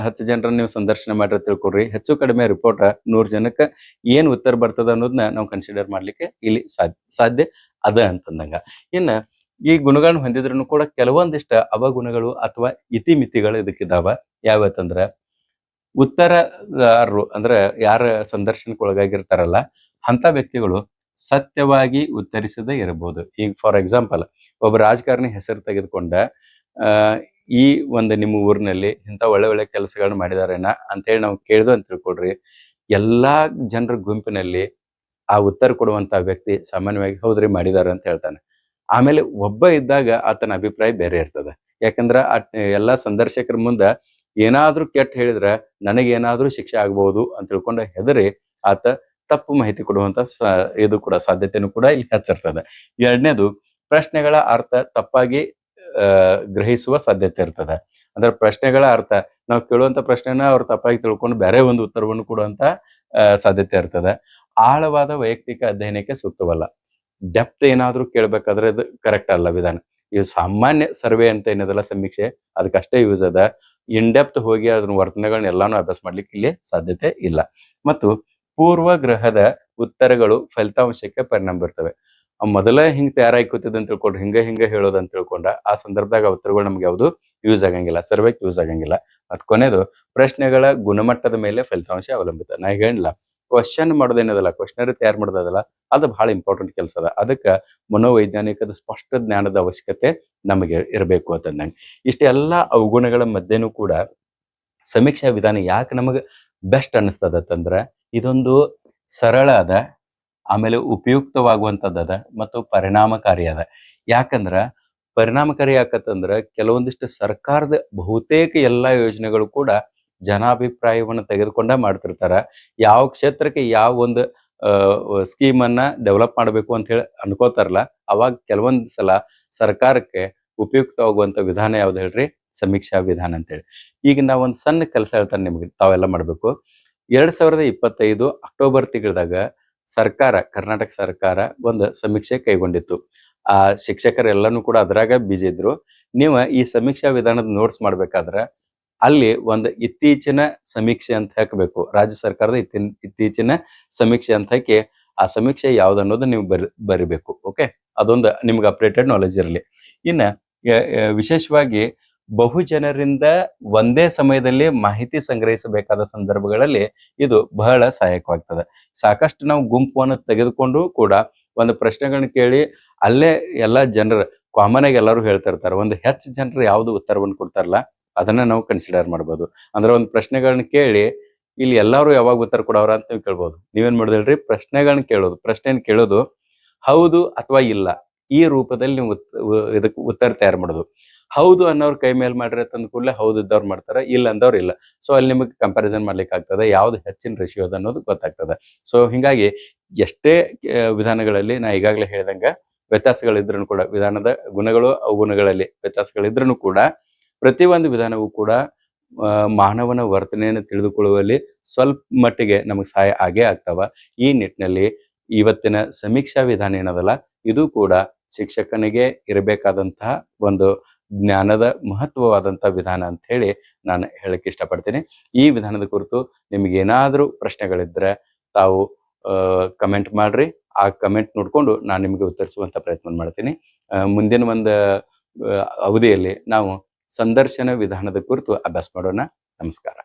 10 ಜನರನ್ನ ನೀವು ಸಂದರ್ಶನ ಮಾಡಿರ ತಿಳ್ಕೊಡ್ರಿ, ಹೆಚ್ಚು ಕಡಿಮೆ ರಿಪೋರ್ಟ್ 100 ಜನಕ್ಕೆ ಏನ್ ಉತ್ತರ ಬರ್ತದ ಅನ್ನೋದನ್ನ ನಾವು ಕನ್ಸಿಡರ್ ಮಾಡ್ಲಿಕ್ಕೆ ಇಲ್ಲಿ ಸಾಧ್ಯ ಅದ ಅಂತಂದಂಗ. ಇನ್ನ ಈ ಗುಣಗಳನ್ನ ಹೊಂದಿದ್ರು ಕೂಡ ಕೆಲವೊಂದಿಷ್ಟ ಅವಗುಣಗಳು ಅಥವಾ ಇತಿಮಿತಿಗಳು ಇದಕ್ಕಿದಾವ. ಯಾವತ್ತಂದ್ರ, ಉತ್ತರದಾರರು ಅಂದ್ರೆ ಯಾರ ಸಂದರ್ಶನಕ್ಕೆ ಒಳಗಾಗಿರ್ತಾರಲ್ಲ ಅಂತ ವ್ಯಕ್ತಿಗಳು ಸತ್ಯವಾಗಿ ಉತ್ತರಿಸದೇ ಇರಬಹುದು. ಈಗ ಫಾರ್ ಎಕ್ಸಾಂಪಲ್, ಒಬ್ಬ ರಾಜಕಾರಣಿ ಹೆಸರು ತೆಗೆದುಕೊಂಡ ಈ ಒಂದು ನಿಮ್ಮ ಊರಿನಲ್ಲಿ ಇಂಥ ಒಳ್ಳೆ ಕೆಲಸಗಳನ್ನ ಮಾಡಿದಾರೇನ ಅಂತೇಳಿ ನಾವು ಕೇಳಿದ್ವು ಅಂತ ತಿಳ್ಕೊಳ್ರಿ, ಎಲ್ಲಾ ಜನರ ಗುಂಪಿನಲ್ಲಿ ಆ ಉತ್ತರ ಕೊಡುವಂತ ವ್ಯಕ್ತಿ ಸಾಮಾನ್ಯವಾಗಿ ಹೌದ್ರಿ ಮಾಡಿದಾರೆ ಅಂತ ಹೇಳ್ತಾನೆ. ಆಮೇಲೆ ಒಬ್ಬ ಇದ್ದಾಗ ಆತನ ಅಭಿಪ್ರಾಯ ಬೇರೆ ಇರ್ತದೆ. ಯಾಕಂದ್ರ ಎಲ್ಲಾ ಸಂದರ್ಶಕರ ಮುಂದ ಏನಾದ್ರೂ ಕೆಟ್ಟ ಹೇಳಿದ್ರೆ ನನಗೇನಾದ್ರೂ ಶಿಕ್ಷೆ ಆಗ್ಬಹುದು ಅಂತ ತಿಳ್ಕೊಂಡು ಹೆದರಿ ಆತ ತಪ್ಪು ಮಾಹಿತಿ ಕೊಡುವಂತ ಇದು ಕೂಡ ಸಾಧ್ಯತೆನೂ ಕೂಡ ಇಲ್ಲಿ ಹೆಚ್ಚಿರ್ತದೆ. ಎರಡನೇದು, ಪ್ರಶ್ನೆಗಳ ಅರ್ಥ ತಪ್ಪಾಗಿ ಗ್ರಹಿಸುವ ಸಾಧ್ಯತೆ ಇರ್ತದೆ. ಅಂದ್ರೆ ಪ್ರಶ್ನೆಗಳ ಅರ್ಥ, ನಾವು ಕೇಳುವಂತ ಪ್ರಶ್ನೆನ ಅವ್ರು ತಪ್ಪಾಗಿ ತಿಳ್ಕೊಂಡು ಬೇರೆ ಒಂದು ಉತ್ತರವನ್ನು ಕೊಡುವಂತ ಸಾಧ್ಯತೆ ಇರ್ತದೆ. ಆಳವಾದ ವೈಯಕ್ತಿಕ ಅಧ್ಯಯನಕ್ಕೆ ಸೂಕ್ತವಲ್ಲ. ಡೆಪ್ತ್ ಏನಾದ್ರೂ ಕೇಳ್ಬೇಕಾದ್ರೆ ಅದು ಕರೆಕ್ಟ್ ಅಲ್ಲ ವಿಧಾನ. ಈ ಸಾಮಾನ್ಯ ಸರ್ವೆ ಅಂತ ಏನದಲ್ಲ, ಸಮೀಕ್ಷೆ, ಅದಕ್ಕಷ್ಟೇ ಯೂಸ್ ಅದ. ಇನ್ ಡೆಪ್ತ್ ಹೋಗಿ ಅದ್ರ ವರ್ತನೆಗಳನ್ನ ಎಲ್ಲಾನು ಅಭ್ಯಾಸ ಮಾಡ್ಲಿಕ್ಕೆ ಇಲ್ಲಿ ಸಾಧ್ಯತೆ ಇಲ್ಲ. ಮತ್ತು ಪೂರ್ವಗ್ರಹದ ಉತ್ತರಗಳು ಫಲಿತಾಂಶಕ್ಕೆ ಪರಿಣಾಮ ಬೀರ್ತವೆ. ಮೊದಲೇ ಹಿಂಗ್ ತಯಾರಾಗಿ ಕೂತಿದ್ ಅಂತ ತಿಳ್ಕೊಂಡ್ರೆ, ಹಿಂಗ ಹೇಳೋದು ಅಂತ ತಿಳ್ಕೊಂಡ ಆ ಸಂದರ್ಭದಾಗ ಉತ್ತರಗಳು ನಮ್ಗೆ ಯಾವುದು ಯೂಸ್ ಆಗಂಗಿಲ್ಲ, ಸರ್ವೆಗೆ ಯೂಸ್ ಆಗಂಗಿಲ್ಲ. ಮತ್ ಕೊನೆಯದು, ಪ್ರಶ್ನೆಗಳ ಗುಣಮಟ್ಟದ ಮೇಲೆ ಫಲಿತಾಂಶ ಅವಲಂಬಿತ. ನಾ ಈಗ ಹೇಳಿಲ್ಲ, ಕ್ವಶನ್ ಮಾಡೋದೇನದಲ್ಲ, ಕ್ವಶನರಿ ತಯಾರು ಮಾಡೋದಲ್ಲ, ಅದು ಬಹಳ ಇಂಪಾರ್ಟೆಂಟ್ ಕೆಲಸ ಅದ. ಅದಕ್ಕೆ ಮನೋವೈಜ್ಞಾನಿಕದ ಸ್ಪಷ್ಟ ಜ್ಞಾನದ ಅವಶ್ಯಕತೆ ನಮಗೆ ಇರಬೇಕು ಅಂತಂದಂಗೆ. ಇಷ್ಟೆಲ್ಲ ಅವಗುಣಗಳ ಮಧ್ಯೆನೂ ಕೂಡ ಸಮೀಕ್ಷಾ ವಿಧಾನ ಯಾಕೆ ನಮಗೆ ಬೆಸ್ಟ್ ಅನ್ನಿಸ್ತದತ್ತಂದ್ರ, ಇದೊಂದು ಸರಳ ಅದ, ಆಮೇಲೆ ಉಪಯುಕ್ತವಾಗುವಂಥದ್ದದ ಮತ್ತು ಪರಿಣಾಮಕಾರಿ ಅದ. ಯಾಕಂದ್ರ ಪರಿಣಾಮಕಾರಿ ಯಾಕತ್ತಂದ್ರ, ಕೆಲವೊಂದಿಷ್ಟು ಸರ್ಕಾರದ ಬಹುತೇಕ ಎಲ್ಲಾ ಯೋಜನೆಗಳು ಕೂಡ ಜನಾಭಿಪ್ರಾಯವನ್ನು ತೆಗೆದುಕೊಂಡ ಮಾಡ್ತಿರ್ತಾರ. ಯಾವ ಕ್ಷೇತ್ರಕ್ಕೆ ಯಾವ ಒಂದು ಸ್ಕೀಮನ್ನ ಡೆವಲಪ್ ಮಾಡಬೇಕು ಅಂತ ಹೇಳಿ ಅನ್ಕೋತಾರಲ್ಲ, ಅವಾಗ ಕೆಲವೊಂದ್ ಸಲ ಸರ್ಕಾರಕ್ಕೆ ಉಪಯುಕ್ತವಾಗುವಂತ ವಿಧಾನ ಯಾವ್ದು ಹೇಳ್ರಿ? ಸಮೀಕ್ಷಾ ವಿಧಾನ ಅಂತೇಳಿ. ಈಗ ನಾವ್ ಒಂದ್ ಸಣ್ಣ ಕೆಲಸ ಹೇಳ್ತಾನೆ ನಿಮ್ಗೆ, ತಾವೆಲ್ಲ ಮಾಡ್ಬೇಕು. 2025 ಅಕ್ಟೋಬರ್ ತಿಂಗಳದಾಗ ಕರ್ನಾಟಕ ಸರ್ಕಾರ ಒಂದು ಸಮೀಕ್ಷೆ ಕೈಗೊಂಡಿತ್ತು. ಆ ಶಿಕ್ಷಕರೆಲ್ಲಾನು ಕೂಡ ಅದ್ರಾಗ ಬಿಜಿ ಇದ್ರು. ನೀವು ಈ ಸಮೀಕ್ಷಾ ವಿಧಾನದ ನೋಟ್ಸ್ ಮಾಡ್ಬೇಕಾದ್ರ ಅಲ್ಲಿ ಒಂದು ಇತ್ತೀಚಿನ ಸಮೀಕ್ಷೆ ಅಂತ ಹಾಕಬೇಕು. ರಾಜ್ಯ ಸರ್ಕಾರದ ಇತ್ತೀಚಿನ ಸಮೀಕ್ಷೆ ಅಂತ ಹಾಕಿ, ಆ ಸಮೀಕ್ಷೆ ಯಾವ್ದು ಅನ್ನೋದು ನೀವು ಬರಿಬೇಕು. ಓಕೆ, ಅದೊಂದು ನಿಮ್ಗೆ ಅಪ್ಡೇಟೆಡ್ ನಾಲೆಜ್ ಇರಲಿ. ಇನ್ನ ವಿಶೇಷವಾಗಿ ಬಹುಜನರಿಂದ ಒಂದೇ ಸಮಯದಲ್ಲಿ ಮಾಹಿತಿ ಸಂಗ್ರಹಿಸಬೇಕಾದ ಸಂದರ್ಭಗಳಲ್ಲಿ ಇದು ಬಹಳ ಸಹಾಯಕವಾಗ್ತದೆ. ಸಾಕಷ್ಟು ನಾವು ಗುಂಪನ್ನು ತೆಗೆದುಕೊಂಡು ಕೂಡ ಒಂದು ಪ್ರಶ್ನೆಗಳನ್ನ ಕೇಳಿ, ಅಲ್ಲೇ ಎಲ್ಲಾ ಜನರು ಕಾಮನ್ ಆಗಿ ಎಲ್ಲರೂ ಹೇಳ್ತಾ ಇರ್ತಾರೆ. ಒಂದು ಹೆಚ್ಚು ಜನರು ಯಾವ್ದು ಉತ್ತರವನ್ನು ಕೊಡ್ತಾರಲ್ಲ, ಅದನ್ನ ನಾವು ಕನ್ಸಿಡರ್ ಮಾಡ್ಬೋದು. ಅಂದ್ರೆ ಒಂದು ಪ್ರಶ್ನೆಗಳನ್ನ ಕೇಳಿ ಇಲ್ಲಿ ಎಲ್ಲರೂ ಯಾವಾಗ ಉತ್ತರ ಕೊಡೋರ ಅಂತ ನೀವು ಕೇಳ್ಬೋದು. ನೀವೇನ್ ಮಾಡೋದು ಹೇಳ್ರಿ? ಪ್ರಶ್ನೆಗಳನ್ನ ಕೇಳೋದು. ಪ್ರಶ್ನೆಯನ್ನು ಕೇಳೋದು ಹೌದು ಅಥವಾ ಇಲ್ಲ, ಈ ರೂಪದಲ್ಲಿ ನೀವು ಇದಕ್ಕೆ ಉತ್ತರ ತಯಾರು ಮಾಡೋದು. ಹೌದು ಅನ್ನೋರ್ ಕೈ ಮೇಲೆ ಮಾಡ್ರಿ ತಂದ ಕೂಡಲೇ ಹೌದು ಇದ್ದವ್ರು ಮಾಡ್ತಾರೆ, ಇಲ್ಲ ಅಂದವ್ರು ಇಲ್ಲ. ಸೊ ಅಲ್ಲಿ ನಿಮಗೆ ಕಂಪ್ಯಾರಿಸನ್ ಮಾಡ್ಲಿಕ್ಕೆ ಆಗ್ತದೆ, ಯಾವ್ದು ಹೆಚ್ಚಿನ ರೇಷಿಯೋ ಅದ ಅನ್ನೋದು ಗೊತ್ತಾಗ್ತದೆ. ಸೊ ಹಿಂಗಾಗಿ ಎಷ್ಟೇ ವಿಧಾನಗಳಲ್ಲಿ ನಾ ಈಗಾಗಲೇ ಹೇಳ್ದಂಗ ವ್ಯತ್ಯಾಸಗಳಿದ್ರೂ ಕೂಡ, ವಿಧಾನದ ಗುಣಗಳು ಅವಗುಣಗಳಲ್ಲಿ ವ್ಯತ್ಯಾಸಗಳಿದ್ರೂ ಕೂಡ, ಪ್ರತಿಯೊಂದು ವಿಧಾನವೂ ಕೂಡ ಮಾನವನ ವರ್ತನೆಯನ್ನು ತಿಳಿದುಕೊಳ್ಳುವಲ್ಲಿ ಸ್ವಲ್ಪ ಮಟ್ಟಿಗೆ ನಮಗೆ ಸಹಾಯ ಆಗೇ ಆಗ್ತಾವ. ಈ ನಿಟ್ಟಿನಲ್ಲಿ ಇವತ್ತಿನ ಸಮೀಕ್ಷಾ ವಿಧಾನ ಏನದಲ್ಲ, ಇದು ಕೂಡ ಶಿಕ್ಷಕನಿಗೆ ಇರಬೇಕಾದಂತಹ ಒಂದು ಜ್ಞಾನದ ಮಹತ್ವವಾದಂತಹ ವಿಧಾನ ಅಂತ ಹೇಳಿ ನಾನು ಹೇಳಕ್ ಇಷ್ಟಪಡ್ತೀನಿ. ಈ ವಿಧಾನದ ಕುರಿತು ನಿಮ್ಗೆ ಏನಾದ್ರೂ ಪ್ರಶ್ನೆಗಳಿದ್ರೆ ತಾವು ಕಮೆಂಟ್ ಮಾಡ್ರಿ. ಆ ಕಮೆಂಟ್ ನೋಡ್ಕೊಂಡು ನಾನು ನಿಮಗೆ ಉತ್ತರಿಸುವಂತ ಪ್ರಯತ್ನ ಮಾಡ್ತೀನಿ. ಮುಂದಿನ ಒಂದು ಅವಧಿಯಲ್ಲಿ ನಾವು ಸಂದರ್ಶನ ವಿಧಾನದ ಕುರಿತು ಅಭ್ಯಾಸ ಮಾಡೋಣ. ನಮಸ್ಕಾರ.